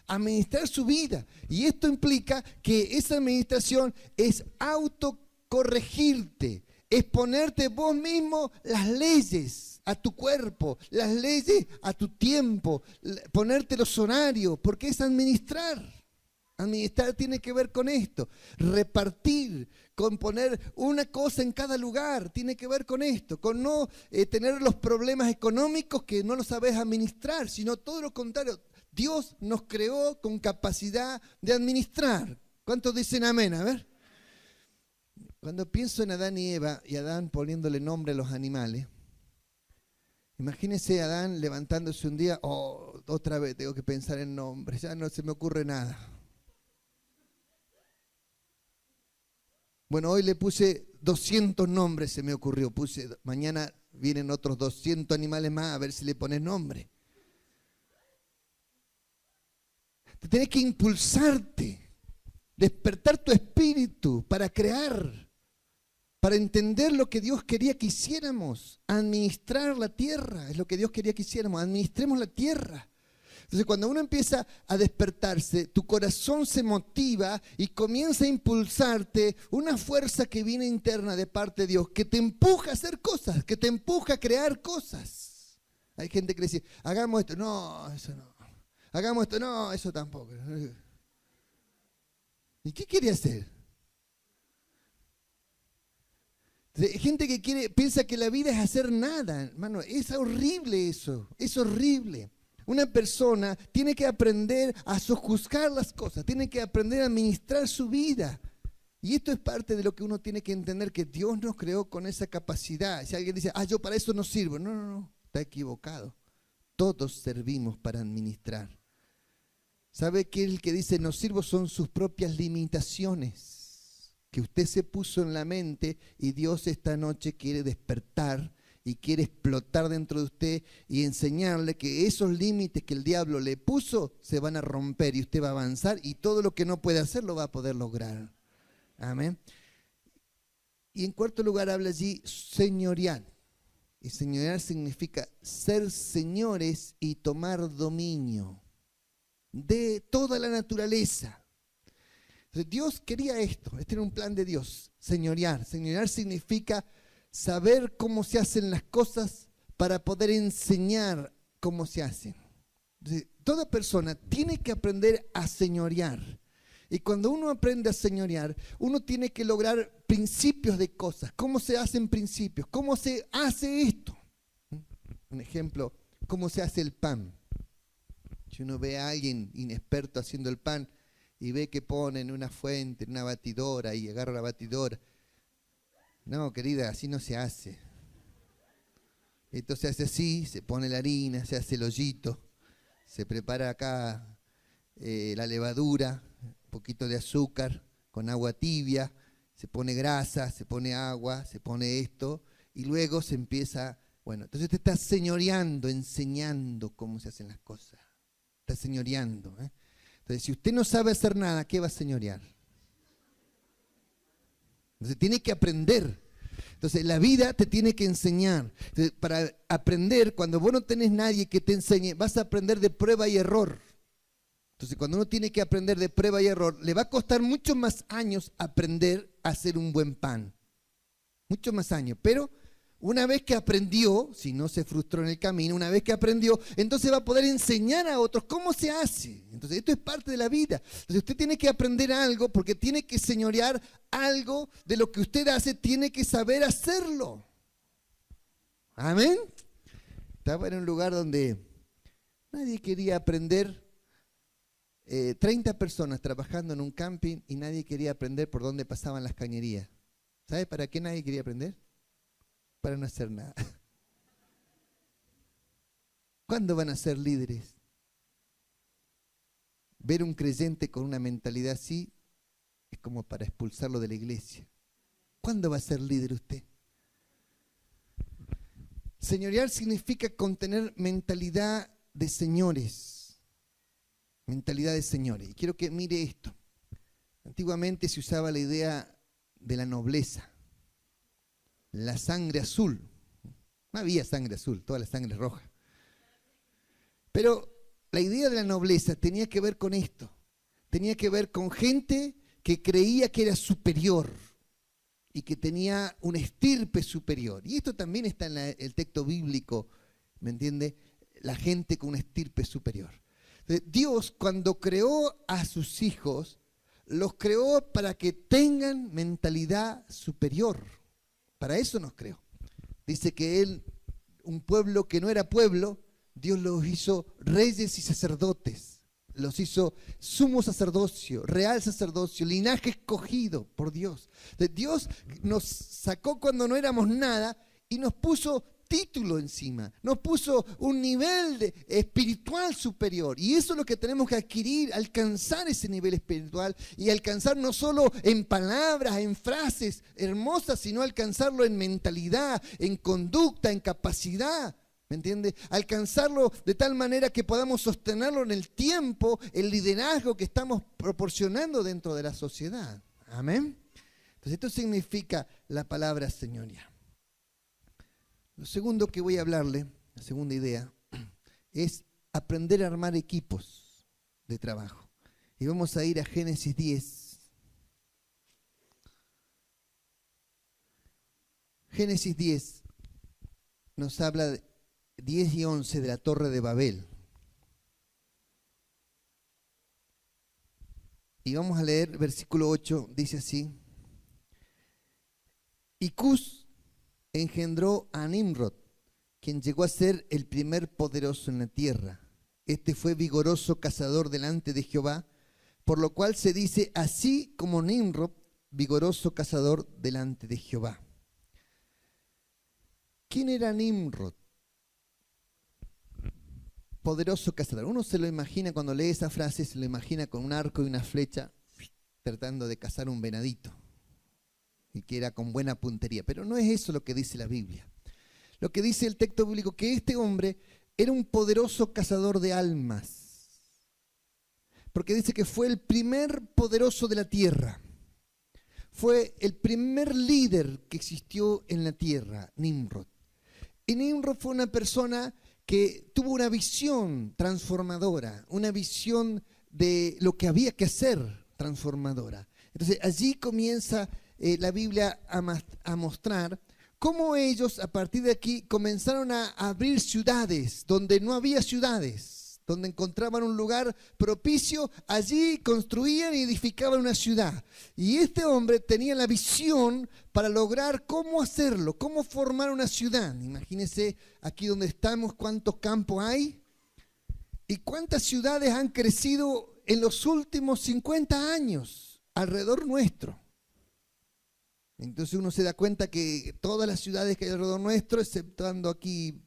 administrar su vida. Y esto implica que esa administración es autocorregirte, es ponerte vos mismo las leyes a tu cuerpo, las leyes a tu tiempo, ponerte los horarios, porque es administrar. Administrar tiene que ver con esto, repartir, con poner una cosa en cada lugar, tiene que ver con esto, con no tener los problemas económicos que no los sabes administrar, sino todo lo contrario. Dios nos creó con capacidad de administrar. ¿Cuántos dicen amén? A ver. Cuando pienso en Adán y Eva, y Adán poniéndole nombre a los animales, imagínense Adán levantándose un día, otra vez tengo que pensar en nombres, ya no se me ocurre nada. Bueno, hoy le puse 200 nombres, se me ocurrió. Mañana vienen otros 200 animales más, a ver si le pones nombre. Tienes que impulsarte, despertar tu espíritu para crear. para entender lo que Dios quería que hiciéramos. Administrar la tierra es lo que Dios quería que hiciéramos. Administremos la tierra. Entonces, cuando uno empieza a despertarse, tu corazón se motiva y comienza a impulsarte una fuerza que viene interna de parte de Dios, que te empuja a hacer cosas, que te empuja a crear cosas. Hay gente que le dice, hagamos esto. No, eso no. Hagamos esto. No, eso tampoco. ¿Y qué quiere hacer? Hay gente que piensa que la vida es hacer nada. Hermano, es horrible eso. Es horrible. Una persona tiene que aprender a sojuzgar las cosas, tiene que aprender a administrar su vida. Y esto es parte de lo que uno tiene que entender, que Dios nos creó con esa capacidad. Si alguien dice, yo para eso no sirvo. No, está equivocado. Todos servimos para administrar. ¿Sabe que el que dice no sirvo son sus propias limitaciones? Que usted se puso en la mente y Dios esta noche quiere despertar y quiere explotar dentro de usted y enseñarle que esos límites que el diablo le puso se van a romper y usted va a avanzar y todo lo que no puede hacer lo va a poder lograr. Amén. Y en cuarto lugar habla allí señorial. Y señorial significa ser señores y tomar dominio de toda la naturaleza. Entonces, Dios quería esto, este era un plan de Dios, señorear. Señorear significa saber cómo se hacen las cosas para poder enseñar cómo se hacen. Entonces, toda persona tiene que aprender a señorear. Y cuando uno aprende a señorear, uno tiene que lograr principios de cosas. ¿Cómo se hacen principios? ¿Cómo se hace esto? Un ejemplo, ¿cómo se hace el pan? Si uno ve a alguien inexperto haciendo el pan y ve que pone en una fuente, en una batidora y agarra la batidora. No, querida, así no se hace. Esto se hace así, se pone la harina, se hace el hoyito, se prepara acá la levadura, un poquito de azúcar con agua tibia, se pone grasa, se pone agua, se pone esto y luego se empieza, entonces te está señoreando, enseñando cómo se hacen las cosas. Está señoreando. Entonces, si usted no sabe hacer nada, ¿qué va a señorear? Entonces, tiene que aprender. Entonces, la vida te tiene que enseñar. Entonces, para aprender, cuando vos no tenés nadie que te enseñe, vas a aprender de prueba y error. Entonces, cuando uno tiene que aprender de prueba y error, le va a costar muchos más años aprender a hacer un buen pan. Muchos más años. Pero una vez que aprendió, si no se frustró en el camino, una vez que aprendió, entonces va a poder enseñar a otros cómo se hace. Entonces esto es parte de la vida. Entonces usted tiene que aprender algo porque tiene que señorear algo de lo que usted hace, tiene que saber hacerlo. Amén. Estaba en un lugar donde nadie quería aprender, 30 personas trabajando en un camping y nadie quería aprender por dónde pasaban las cañerías. ¿Sabe para qué nadie quería aprender? Para no hacer nada. ¿Cuándo van a ser líderes? Ver un creyente con una mentalidad así es como para expulsarlo de la iglesia. ¿Cuándo va a ser líder usted? Señorear significa contener mentalidad de señores. Mentalidad de señores. Y quiero que mire esto. Antiguamente se usaba la idea de la nobleza. La sangre azul. No había sangre azul, toda la sangre roja. Pero la idea de la nobleza tenía que ver con esto. Tenía que ver con gente que creía que era superior y que tenía una estirpe superior. Y esto también está en el texto bíblico, ¿me entiende? La gente con una estirpe superior. Entonces, Dios, cuando creó a sus hijos, los creó para que tengan mentalidad superior. Para eso nos creó. Dice que Él, un pueblo que no era pueblo, Dios los hizo reyes y sacerdotes. Los hizo sumo sacerdocio, real sacerdocio, linaje escogido por Dios. Dios nos sacó cuando no éramos nada y nos puso título encima, nos puso un nivel espiritual superior. Y eso es lo que tenemos que adquirir, alcanzar ese nivel espiritual y alcanzar no solo en palabras, en frases hermosas, sino alcanzarlo en mentalidad, en conducta, en capacidad. ¿Me entiende? Alcanzarlo de tal manera que podamos sostenerlo en el tiempo, el liderazgo que estamos proporcionando dentro de la sociedad. Amén. Entonces esto significa la palabra señoría. Lo segundo que voy a hablarle, la segunda idea, es aprender a armar equipos de trabajo. Y vamos a ir a Génesis 10. Génesis 10 nos habla de 10 y 11 de la Torre de Babel. Y vamos a leer versículo 8, dice así. Y Cus engendró a Nimrod, quien llegó a ser el primer poderoso en la tierra. Este fue vigoroso cazador delante de Jehová, por lo cual se dice así como Nimrod, vigoroso cazador delante de Jehová. ¿Quién era Nimrod? Poderoso cazador. Uno se lo imagina, cuando lee esa frase, se lo imagina con un arco y una flecha tratando de cazar un venadito, y que era con buena puntería. Pero no es eso lo que dice la Biblia. Lo que dice el texto bíblico, que este hombre era un poderoso cazador de almas. Porque dice que fue el primer poderoso de la tierra. Fue el primer líder que existió en la tierra, Nimrod. Y Nimrod fue una persona que tuvo una visión transformadora, una visión de lo que había que hacer transformadora. Entonces allí comienza la Biblia a mostrar cómo ellos a partir de aquí comenzaron a abrir ciudades donde no había ciudades. Donde encontraban un lugar propicio, allí construían y edificaban una ciudad. Y este hombre tenía la visión para lograr cómo hacerlo, cómo formar una ciudad. Imagínense aquí donde estamos, cuántos campos hay y cuántas ciudades han crecido en los últimos 50 años alrededor nuestro. Entonces uno se da cuenta que todas las ciudades que hay alrededor nuestro, exceptuando aquí,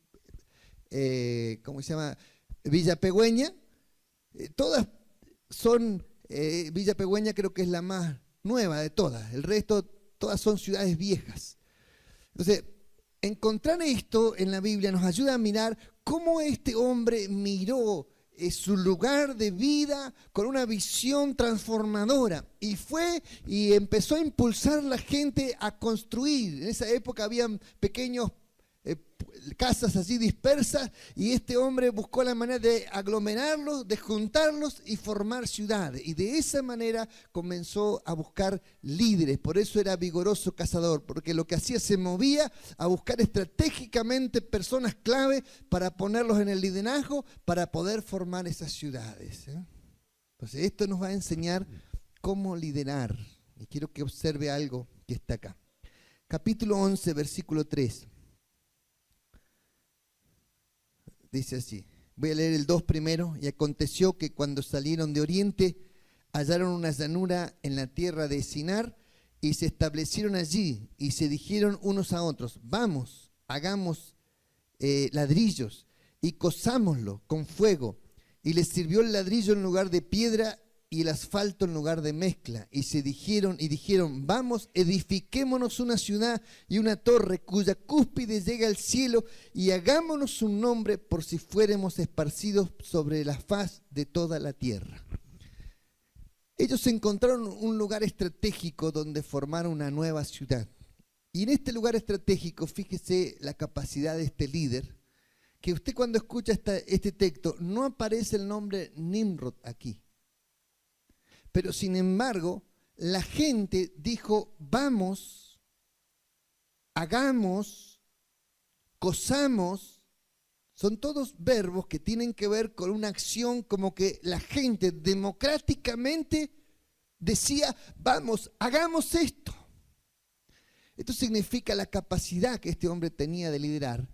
¿cómo se llama?, Villa Pegüeña, todas son, Villa Pegüeña creo que es la más nueva de todas, el resto todas son ciudades viejas. Entonces, encontrar esto en la Biblia nos ayuda a mirar cómo este hombre miró su lugar de vida con una visión transformadora y fue y empezó a impulsar a la gente a construir. En esa época habían pequeños casas así dispersas y este hombre buscó la manera de aglomerarlos, de juntarlos y formar ciudades, y de esa manera comenzó a buscar líderes. Por eso era vigoroso cazador, porque lo que hacía, se movía a buscar estratégicamente personas clave para ponerlos en el liderazgo para poder formar esas ciudades. Entonces esto nos va a enseñar cómo liderar, y quiero que observe algo que está acá. Capítulo 11, versículo 3. Dice así, voy a leer el 2 primero. Y aconteció que cuando salieron de oriente, hallaron una llanura en la tierra de Sinar, y se establecieron allí, y se dijeron unos a otros, vamos, hagamos ladrillos, y cozámoslo con fuego. Y les sirvió el ladrillo en lugar de piedra, y el asfalto en lugar de mezcla. Y se dijeron, vamos, edifiquémonos una ciudad y una torre cuya cúspide llega al cielo, y hagámonos un nombre por si fuéramos esparcidos sobre la faz de toda la tierra. Ellos encontraron un lugar estratégico donde formar una nueva ciudad. Y en este lugar estratégico, fíjese la capacidad de este líder, que usted cuando escucha este texto, no aparece el nombre Nimrod aquí. Pero sin embargo, la gente dijo, vamos, hagamos, cozamos. Son todos verbos que tienen que ver con una acción, como que la gente democráticamente decía, vamos, hagamos esto. Esto significa la capacidad que este hombre tenía de liderar,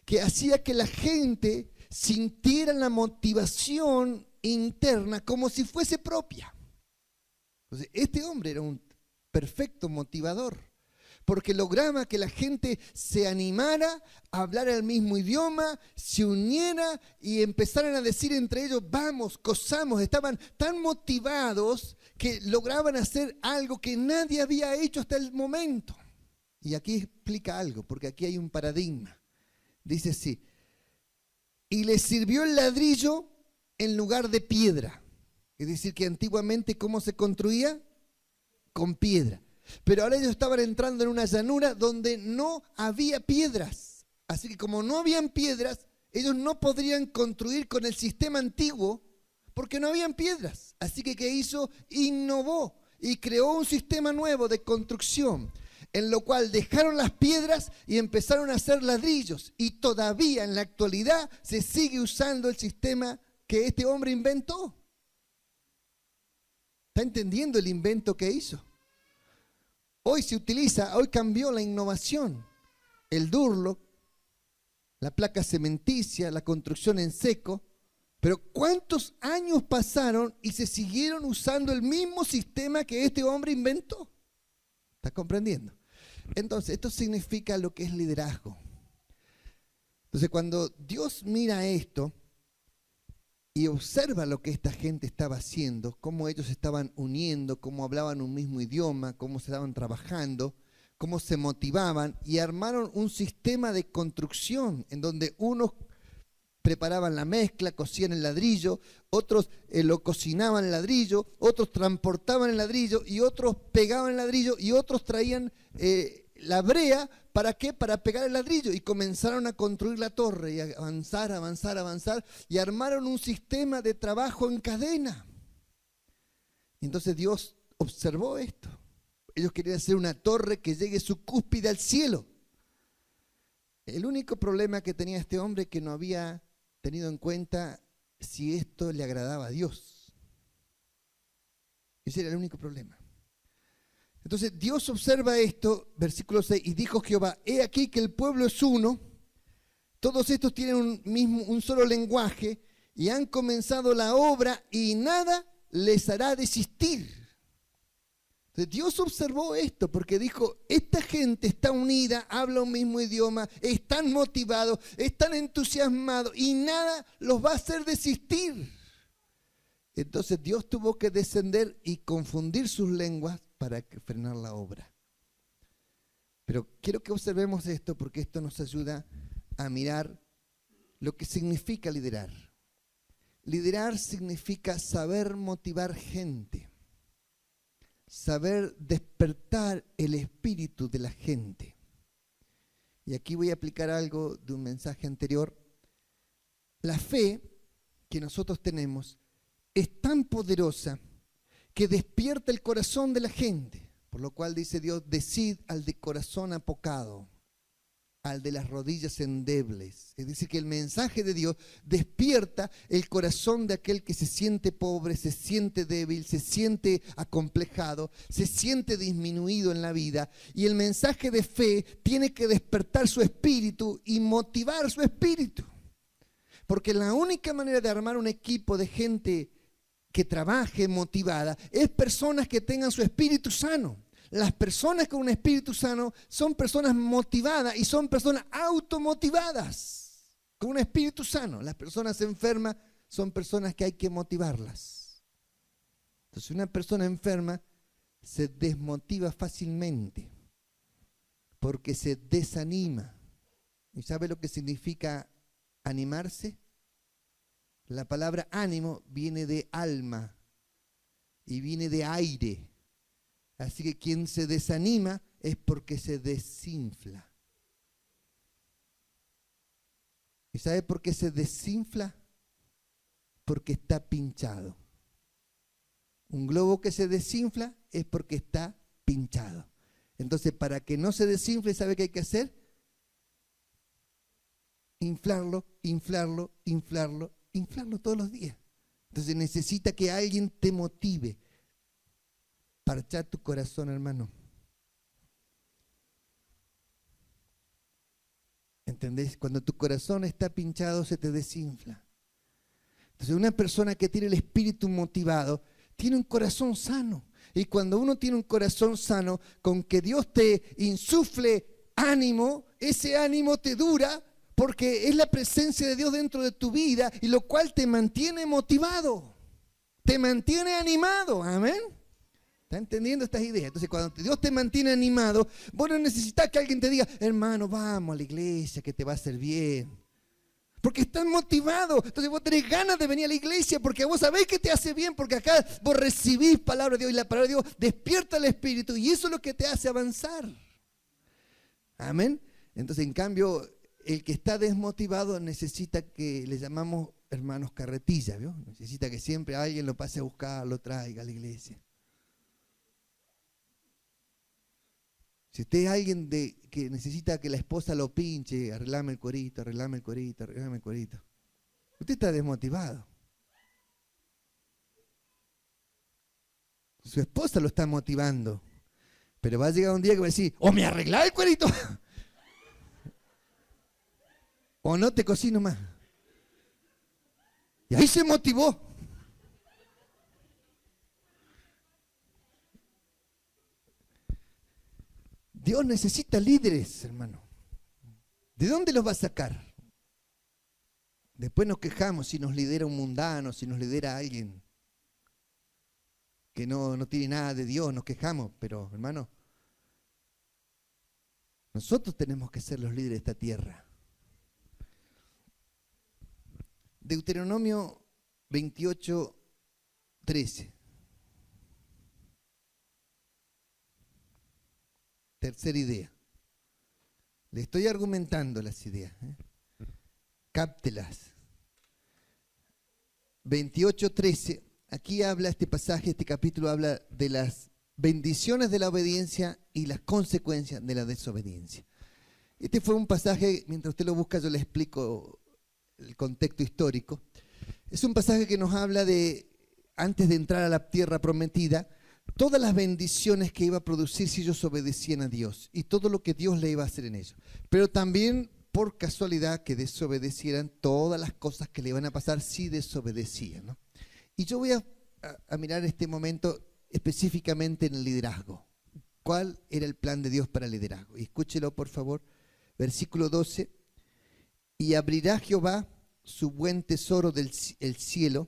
que hacía que la gente sintiera la motivación interna como si fuese propia. Entonces, este hombre era un perfecto motivador, porque lograba que la gente se animara a hablar el mismo idioma, se uniera y empezaran a decir entre ellos, vamos, cozamos. Estaban tan motivados que lograban hacer algo que nadie había hecho hasta el momento. Y aquí explica algo, porque aquí hay un paradigma. Dice así, y les sirvió el ladrillo en lugar de piedra. Es decir, que antiguamente, ¿cómo se construía? Con piedra. Pero ahora ellos estaban entrando en una llanura donde no había piedras. Así que como no habían piedras, ellos no podrían construir con el sistema antiguo porque no habían piedras. Así que ¿qué hizo? Innovó y creó un sistema nuevo de construcción, en lo cual dejaron las piedras y empezaron a hacer ladrillos. Y todavía en la actualidad se sigue usando el sistema que este hombre inventó. ¿Está entendiendo el invento que hizo? Hoy se utiliza, hoy cambió la innovación. El Durlock, la placa cementicia, la construcción en seco. Pero ¿cuántos años pasaron y se siguieron usando el mismo sistema que este hombre inventó? ¿Estás comprendiendo? Entonces, esto significa lo que es liderazgo. Entonces, cuando Dios mira esto y observa lo que esta gente estaba haciendo, cómo ellos estaban uniendo, cómo hablaban un mismo idioma, cómo se estaban trabajando, cómo se motivaban y armaron un sistema de construcción en donde unos preparaban la mezcla, cocían el ladrillo, otros lo cocinaban el ladrillo, otros transportaban el ladrillo y otros pegaban el ladrillo y otros traían la brea. ¿Para qué? Para pegar el ladrillo. Y comenzaron a construir la torre y a avanzar, avanzar, avanzar y armaron un sistema de trabajo en cadena. Y entonces Dios observó esto. Ellos querían hacer una torre que llegue su cúspide al cielo. El único problema que tenía este hombre es que no había tenido en cuenta si esto le agradaba a Dios. Ese era el único problema. Entonces Dios observa esto, versículo 6, y dijo Jehová, he aquí que el pueblo es uno, todos estos tienen un solo lenguaje y han comenzado la obra y nada les hará desistir. Entonces Dios observó esto porque dijo, esta gente está unida, habla un mismo idioma, están motivados, están entusiasmados y nada los va a hacer desistir. Entonces Dios tuvo que descender y confundir sus lenguas para frenar la obra. Pero quiero que observemos esto porque esto nos ayuda a mirar lo que significa liderar. Liderar significa saber motivar gente. Saber despertar el espíritu de la gente. Y aquí voy a aplicar algo de un mensaje anterior. La fe que nosotros tenemos es tan poderosa que despierta el corazón de la gente. Por lo cual dice Dios, decid al de corazón apocado, al de las rodillas endebles. Es decir, que el mensaje de Dios despierta el corazón de aquel que se siente pobre, se siente débil, se siente acomplejado, se siente disminuido en la vida. Y el mensaje de fe tiene que despertar su espíritu y motivar su espíritu. Porque la única manera de armar un equipo de gente que trabaje motivada es personas que tengan su espíritu sano. Las personas con un espíritu sano son personas motivadas y son personas automotivadas con un espíritu sano. Las personas enfermas son personas que hay que motivarlas. Entonces una persona enferma se desmotiva fácilmente porque se desanima. ¿Y sabe lo que significa animarse? La palabra ánimo viene de alma y viene de aire. Así que quien se desanima es porque se desinfla. ¿Y sabe por qué se desinfla? Porque está pinchado. Un globo que se desinfla es porque está pinchado. Entonces, para que no se desinfle, ¿sabe qué hay que hacer? Inflarlo, inflarlo, inflarlo, inflarlo todos los días. Entonces necesita que alguien te motive. Parchar tu corazón, hermano. ¿Entendés? Cuando tu corazón está pinchado, se te desinfla. Entonces, una persona que tiene el espíritu motivado, tiene un corazón sano. Y cuando uno tiene un corazón sano, con que Dios te insufle ánimo, ese ánimo te dura porque es la presencia de Dios dentro de tu vida y lo cual te mantiene motivado, te mantiene animado. Amén. ¿Está entendiendo estas ideas? Entonces, cuando Dios te mantiene animado, vos no necesitas que alguien te diga, hermano, vamos a la iglesia, que te va a hacer bien. Porque estás motivado. Entonces vos tenés ganas de venir a la iglesia porque vos sabés que te hace bien, porque acá vos recibís palabra de Dios y la palabra de Dios despierta el espíritu y eso es lo que te hace avanzar. Amén. Entonces, en cambio, el que está desmotivado necesita que le llamamos hermanos carretilla, ¿vio? Necesita que siempre alguien lo pase a buscar, lo traiga a la iglesia. Si usted es alguien que necesita que la esposa lo pinche, arreglame el cuerito, arreglame el cuerito, arreglame el cuerito. Usted está desmotivado. Su esposa lo está motivando. Pero va a llegar un día que va a decir, o me arreglá el cuerito, o no te cocino más. Y ahí se motivó. Dios necesita líderes, hermano. ¿De dónde los va a sacar? Después nos quejamos si nos lidera un mundano, si nos lidera alguien que no tiene nada de Dios, nos quejamos, pero hermano, nosotros tenemos que ser los líderes de esta tierra. Deuteronomio 28:13. Tercera idea. Le estoy argumentando las ideas. Cáptelas. 28:13. Aquí habla este pasaje, este capítulo habla de las bendiciones de la obediencia y las consecuencias de la desobediencia. Este fue un pasaje, mientras usted lo busca yo le explico el contexto histórico. Es un pasaje que nos habla de, antes de entrar a la tierra prometida, todas las bendiciones que iba a producir si ellos obedecían a Dios y todo lo que Dios le iba a hacer en ellos. Pero también, por casualidad, que desobedecieran todas las cosas que le iban a pasar si desobedecían, ¿no? Y yo voy a mirar este momento específicamente en el liderazgo. ¿Cuál era el plan de Dios para el liderazgo? Y escúchelo, por favor. Versículo 12. Y abrirá Jehová su buen tesoro del cielo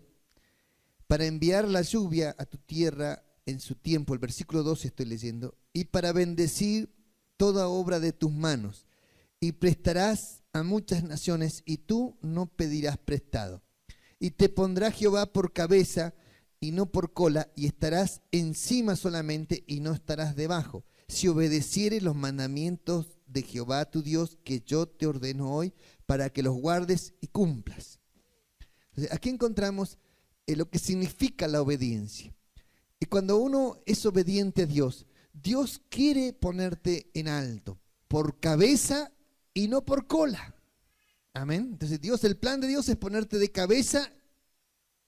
para enviar la lluvia a tu tierra en su tiempo. El versículo 12 estoy leyendo. Y para bendecir toda obra de tus manos. Y prestarás a muchas naciones y tú no pedirás prestado. Y te pondrá Jehová por cabeza y no por cola, y estarás encima solamente y no estarás debajo, si obedecieres los mandamientos de Jehová tu Dios que yo te ordeno hoy, para que los guardes y cumplas. Entonces, aquí encontramos lo que significa la obediencia. Y cuando uno es obediente a Dios, Dios quiere ponerte en alto, por cabeza y no por cola. Amén. Entonces el plan de Dios es ponerte de cabeza,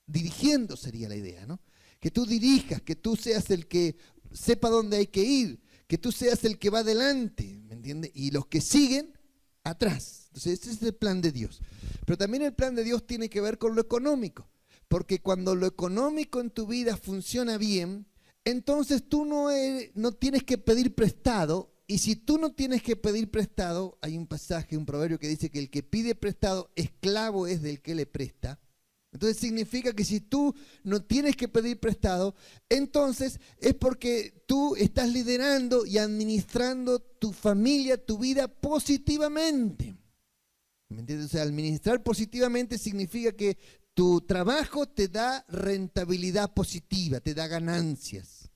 dirigiendo sería la idea, ¿no? Que tú dirijas, que tú seas el que sepa dónde hay que ir, que tú seas el que va adelante, ¿me entiendes? Y los que siguen, atrás. Entonces ese es el plan de Dios. Pero también el plan de Dios tiene que ver con lo económico, porque cuando lo económico en tu vida funciona bien, entonces tú no tienes que pedir prestado. Y si tú no tienes que pedir prestado, hay un pasaje, un proverbio que dice que el que pide prestado, esclavo es del que le presta. Entonces significa que si tú no tienes que pedir prestado, entonces es porque tú estás liderando y administrando tu familia, tu vida positivamente. ¿Me entiendes? O sea, administrar positivamente significa que tu trabajo te da rentabilidad positiva, te da ganancias.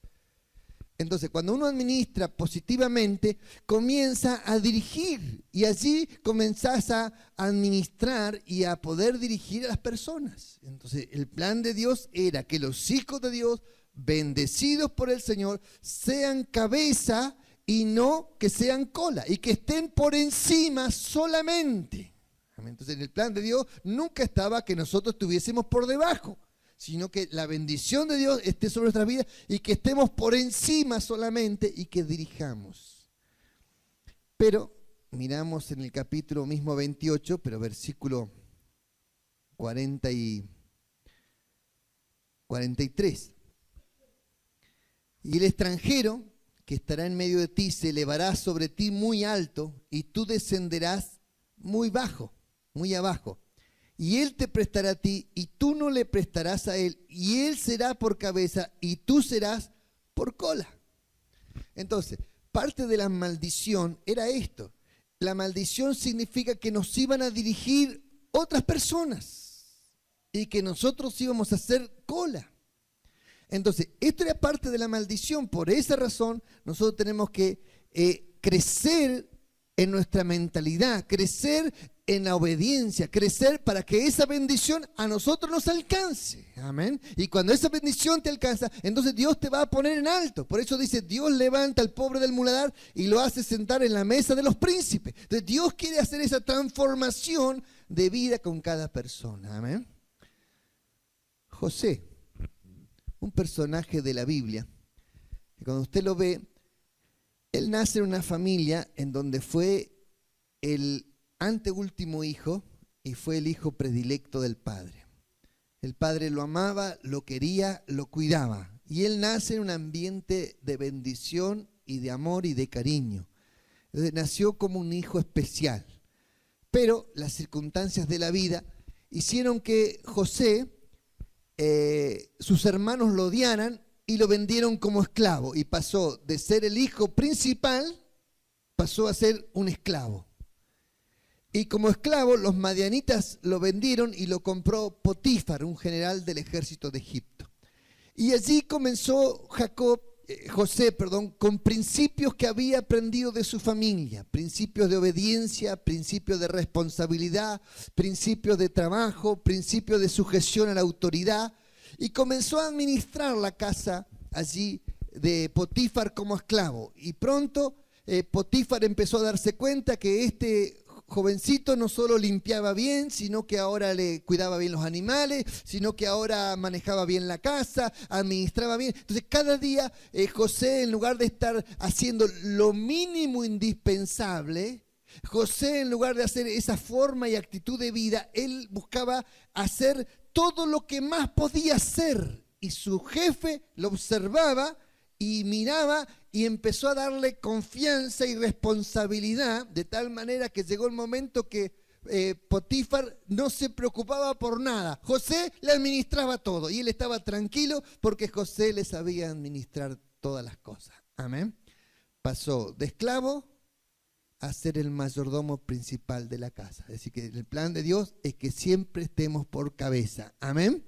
Entonces, cuando uno administra positivamente, comienza a dirigir y así comenzás a administrar y a poder dirigir a las personas. Entonces, el plan de Dios era que los hijos de Dios, bendecidos por el Señor, sean cabeza y no que sean cola y que estén por encima solamente. Entonces, en el plan de Dios nunca estaba que nosotros estuviésemos por debajo, sino que la bendición de Dios esté sobre nuestras vidas y que estemos por encima solamente y que dirijamos. Pero miramos en el capítulo mismo 28, pero versículo 40 y 43. Y el extranjero que estará en medio de ti se elevará sobre ti muy alto y tú descenderás muy bajo, muy abajo. Y él te prestará a ti y tú no le prestarás a él, y él será por cabeza y tú serás por cola. Entonces, parte de la maldición era esto. La maldición significa que nos iban a dirigir otras personas y que nosotros íbamos a hacer cola. Entonces, esto era parte de la maldición. Por esa razón, nosotros tenemos que crecer en nuestra mentalidad, crecer en la obediencia, crecer para que esa bendición a nosotros nos alcance. Amén. Y cuando esa bendición te alcanza, entonces Dios te va a poner en alto. Por eso dice, Dios levanta al pobre del muladar y lo hace sentar en la mesa de los príncipes. Entonces Dios quiere hacer esa transformación de vida con cada persona. Amén. José, un personaje de la Biblia, que cuando usted lo ve, él nace en una familia en donde fue el anteúltimo hijo y fue el hijo predilecto del padre. El padre lo amaba, lo quería, lo cuidaba. Y él nace en un ambiente de bendición y de amor y de cariño. Entonces, nació como un hijo especial. Pero las circunstancias de la vida hicieron que José, sus hermanos lo odiaran y lo vendieron como esclavo. Y pasó de ser el hijo principal, pasó a ser un esclavo. Y como esclavo, los madianitas lo vendieron y lo compró Potifar, un general del ejército de Egipto. Y allí comenzó José, con principios que había aprendido de su familia, principios de obediencia, principios de responsabilidad, principios de trabajo, principios de sujeción a la autoridad, y comenzó a administrar la casa allí de Potifar como esclavo. Y pronto Potifar empezó a darse cuenta que este jovencito no solo limpiaba bien, sino que ahora le cuidaba bien los animales, sino que ahora manejaba bien la casa, administraba bien. Entonces cada día José, en lugar de estar haciendo lo mínimo indispensable, José, en lugar de hacer esa forma y actitud de vida, él buscaba hacer todo lo que más podía hacer. Y su jefe lo observaba y miraba y empezó a darle confianza y responsabilidad, de tal manera que llegó el momento que Potifar no se preocupaba por nada. José le administraba todo y él estaba tranquilo porque José le sabía administrar todas las cosas. Amén. Pasó de esclavo a ser el mayordomo principal de la casa. Es decir, que el plan de Dios es que siempre estemos por cabeza. Amén.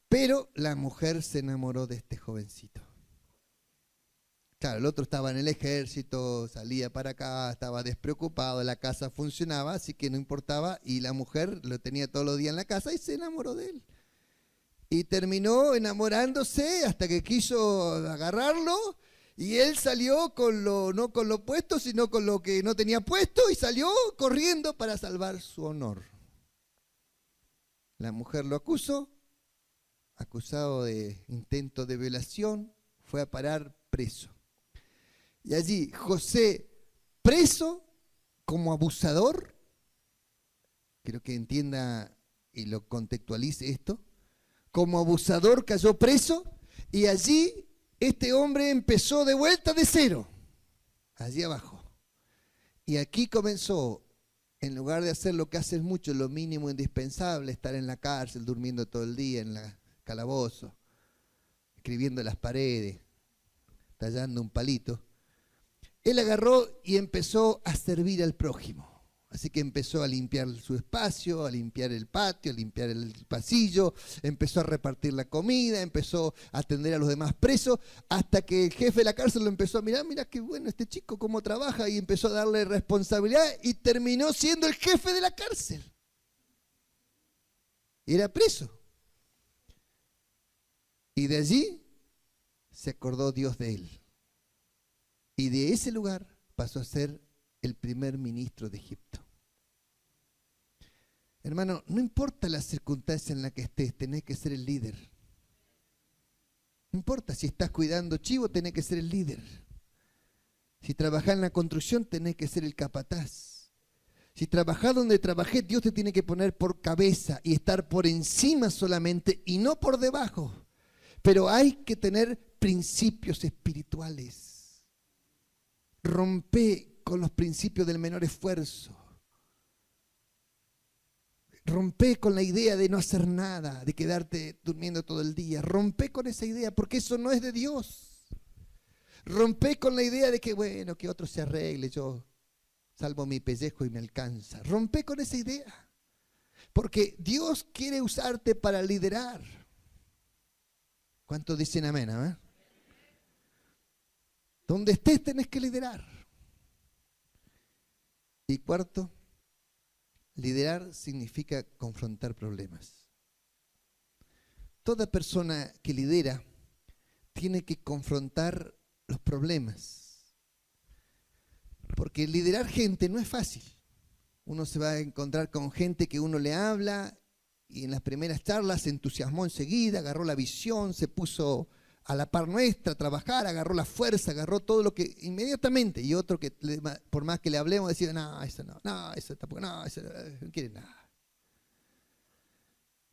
Pero la mujer se enamoró de este jovencito. Claro, el otro estaba en el ejército, salía para acá, estaba despreocupado, la casa funcionaba, así que no importaba, y la mujer lo tenía todos los días en la casa y se enamoró de él. Y terminó enamorándose hasta que quiso agarrarlo, y él salió no con lo puesto, sino con lo que no tenía puesto, y salió corriendo para salvar su honor. La mujer lo acusó, acusado de intento de violación, fue a parar preso. Y allí José, preso como abusador, quiero que entienda y lo contextualice esto, como abusador cayó preso, y allí este hombre empezó de vuelta de cero, allí abajo. Y aquí comenzó, en lugar de hacer lo que hacen muchos, lo mínimo indispensable, estar en la cárcel, durmiendo todo el día en la calabozo, escribiendo en las paredes, tallando un palito, él agarró y empezó a servir al prójimo. Así que empezó a limpiar su espacio, a limpiar el patio, a limpiar el pasillo, empezó a repartir la comida, empezó a atender a los demás presos, hasta que el jefe de la cárcel lo empezó a mirar, mira qué bueno este chico, cómo trabaja, y empezó a darle responsabilidad y terminó siendo el jefe de la cárcel. Y era preso. Y de allí se acordó Dios de él. Y de ese lugar pasó a ser el primer ministro de Egipto. Hermano, no importa la circunstancia en la que estés, tenés que ser el líder. No importa si estás cuidando chivo, tenés que ser el líder. Si trabajás en la construcción, tenés que ser el capataz. Si trabajás donde trabajé, Dios te tiene que poner por cabeza y estar por encima solamente y no por debajo. Pero hay que tener principios espirituales. Rompe con los principios del menor esfuerzo. Rompe con la idea de no hacer nada, de quedarte durmiendo todo el día. Rompe con esa idea, porque eso no es de Dios. Rompe con la idea de que, bueno, que otro se arregle, yo salvo mi pellejo y me alcanza. Rompe con esa idea. Porque Dios quiere usarte para liderar. ¿Cuántos dicen amén? ¿Eh? Donde estés tenés que liderar. Y cuarto, liderar significa confrontar problemas. Toda persona que lidera tiene que confrontar los problemas. Porque liderar gente no es fácil. Uno se va a encontrar con gente que uno le habla y en las primeras charlas se entusiasmó enseguida, agarró la visión, se puso a la par nuestra a trabajar, agarró la fuerza, agarró todo lo que inmediatamente. Y otro que por más que le hablemos decía, no, eso no, no, eso tampoco, no, eso no quiere nada.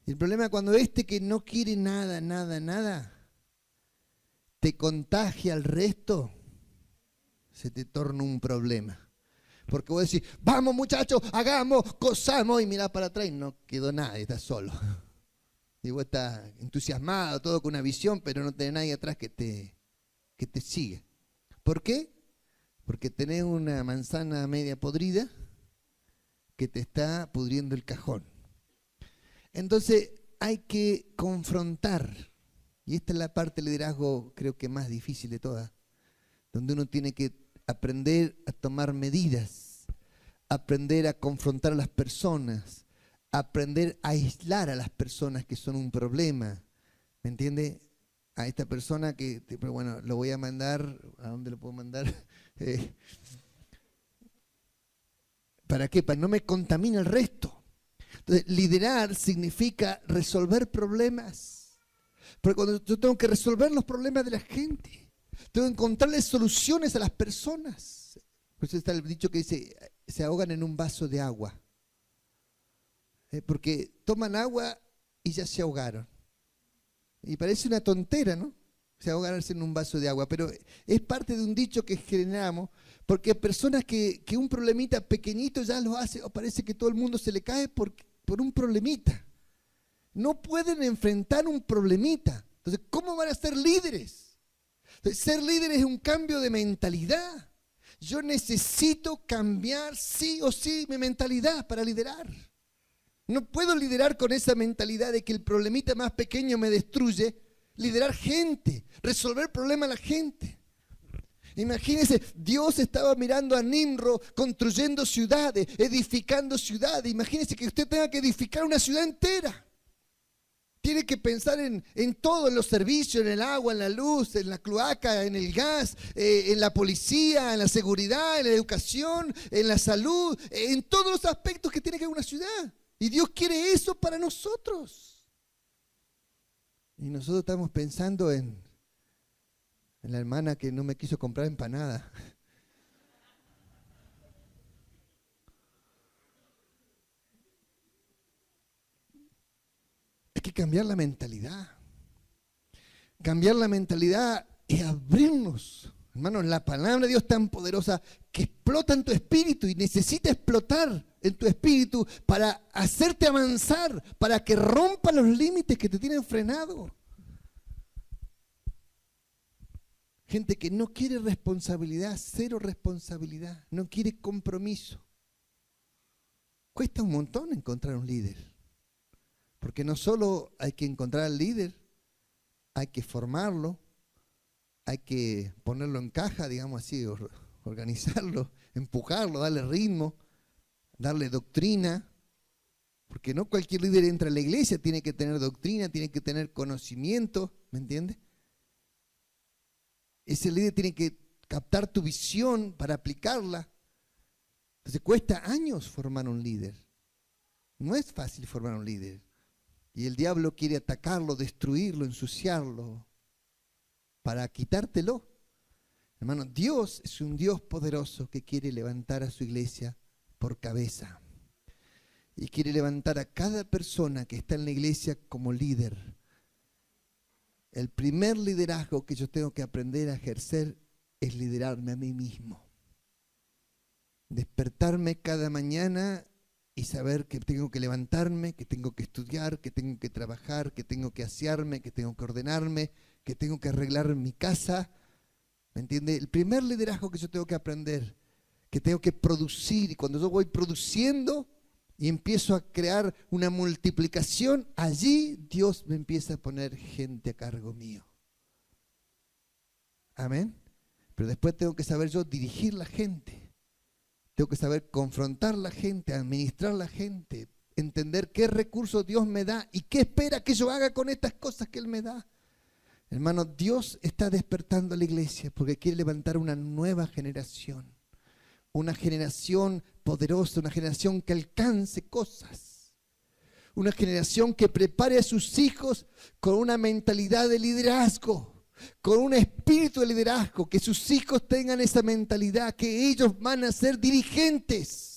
Y el problema es cuando que no quiere nada, nada, nada, te contagia al resto, se te torna un problema. Porque vos decís, vamos muchachos, hagamos, gozamos, y mirás para atrás y no quedó nada, estás solo. Y vos estás entusiasmado, todo con una visión, pero no tenés nadie atrás que te siga. ¿Por qué? Porque tenés una manzana media podrida que te está pudriendo el cajón. Entonces hay que confrontar, y esta es la parte del liderazgo creo que más difícil de todas, donde uno tiene que aprender a tomar medidas, aprender a confrontar a las personas, aprender a aislar a las personas que son un problema. ¿Me entiende? A esta persona que, bueno, lo voy a mandar, ¿a dónde lo puedo mandar? ¿Para qué? Para que no me contamine el resto. Entonces, liderar significa resolver problemas. Porque cuando yo tengo que resolver los problemas de la gente, tengo que encontrarle soluciones a las personas. Por eso está el dicho que dice, se ahogan en un vaso de agua. Porque toman agua y ya se ahogaron. Y parece una tontera, ¿no? Se ahogarse en un vaso de agua. Pero es parte de un dicho que generamos, porque personas que un problemita pequeñito ya lo hace, o parece que todo el mundo se le cae por un problemita. No pueden enfrentar un problemita. Entonces, ¿cómo van a ser líderes? Entonces, ser líder es un cambio de mentalidad. Yo necesito cambiar sí o sí mi mentalidad para liderar. No puedo liderar con esa mentalidad de que el problemita más pequeño me destruye. Liderar gente, resolver problemas a la gente. Imagínense, Dios estaba mirando a Nimrod construyendo ciudades, edificando ciudades. Imagínense que usted tenga que edificar una ciudad entera. Tiene que pensar en todo, en los servicios, en el agua, en la luz, en la cloaca, en el gas, en la policía, en la seguridad, en la educación, en la salud, en todos los aspectos que tiene que haber una ciudad. Y Dios quiere eso para nosotros. Y nosotros estamos pensando en la hermana que no me quiso comprar empanada. Hay que cambiar la mentalidad. Cambiar la mentalidad es abrirnos. Hermanos, la palabra de Dios es tan poderosa que explota en tu espíritu y necesita explotar en tu espíritu para hacerte avanzar, para que rompa los límites que te tienen frenado. Gente que no quiere responsabilidad, cero responsabilidad, no quiere compromiso. Cuesta un montón encontrar un líder, porque no solo hay que encontrar al líder, hay que formarlo, hay que ponerlo en caja, digamos así, organizarlo, empujarlo, darle ritmo, darle doctrina, porque no cualquier líder entra a la iglesia, tiene que tener doctrina, tiene que tener conocimiento, ¿me entiendes? Ese líder tiene que captar tu visión para aplicarla. Entonces cuesta años formar un líder. No es fácil formar un líder. Y el diablo quiere atacarlo, destruirlo, ensuciarlo, para quitártelo. Hermano, Dios es un Dios poderoso que quiere levantar a su iglesia por cabeza. Y quiere levantar a cada persona que está en la iglesia como líder. El primer liderazgo que yo tengo que aprender a ejercer es liderarme a mí mismo. Despertarme cada mañana y saber que tengo que levantarme, que tengo que estudiar, que tengo que trabajar, que tengo que asearme, que tengo que ordenarme, que tengo que arreglar mi casa. ¿Me entiende? El primer liderazgo que yo tengo que aprender, que tengo que producir, y cuando yo voy produciendo, y empiezo a crear una multiplicación, allí Dios me empieza a poner gente a cargo mío. Amén. Pero después tengo que saber yo dirigir la gente. Tengo que saber confrontar la gente, administrar la gente, entender qué recursos Dios me da y qué espera que yo haga con estas cosas que Él me da. Hermano, Dios está despertando a la iglesia porque quiere levantar una nueva generación. Una generación poderosa, una generación que alcance cosas. Una generación que prepare a sus hijos con una mentalidad de liderazgo, con un espíritu de liderazgo, que sus hijos tengan esa mentalidad, que ellos van a ser dirigentes.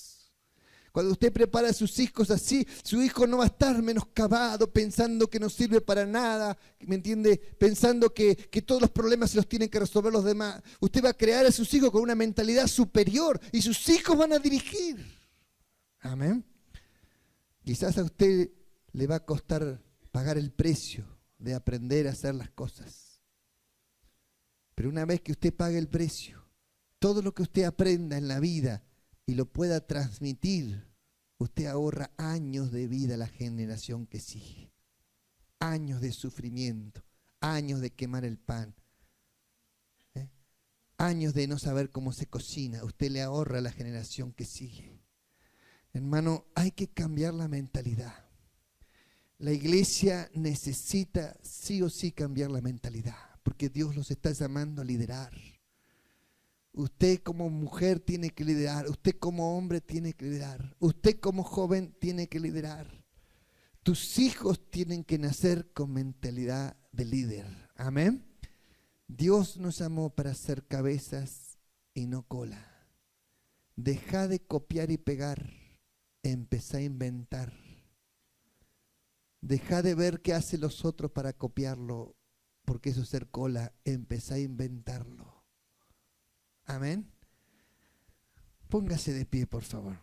Cuando usted prepara a sus hijos así, su hijo no va a estar menoscabado, pensando que no sirve para nada, ¿me entiende? Pensando que todos los problemas se los tienen que resolver los demás. Usted va a crear a sus hijos con una mentalidad superior y sus hijos van a dirigir. Amén. Quizás a usted le va a costar pagar el precio de aprender a hacer las cosas. Pero una vez que usted pague el precio, todo lo que usted aprenda en la vida y lo pueda transmitir, usted ahorra años de vida a la generación que sigue. Años de sufrimiento, años de quemar el pan, años de no saber cómo se cocina. Usted le ahorra a la generación que sigue. Hermano, hay que cambiar la mentalidad. La iglesia necesita sí o sí cambiar la mentalidad, porque Dios los está llamando a liderar. Usted como mujer tiene que liderar, usted como hombre tiene que liderar, usted como joven tiene que liderar. Tus hijos tienen que nacer con mentalidad de líder. Amén. Dios nos llamó para ser cabezas y no cola. Deja de copiar y pegar, empezá a inventar. Deja de ver qué hacen los otros para copiarlo, porque eso es ser cola, empezá a inventarlo. Amén. Póngase de pie, por favor.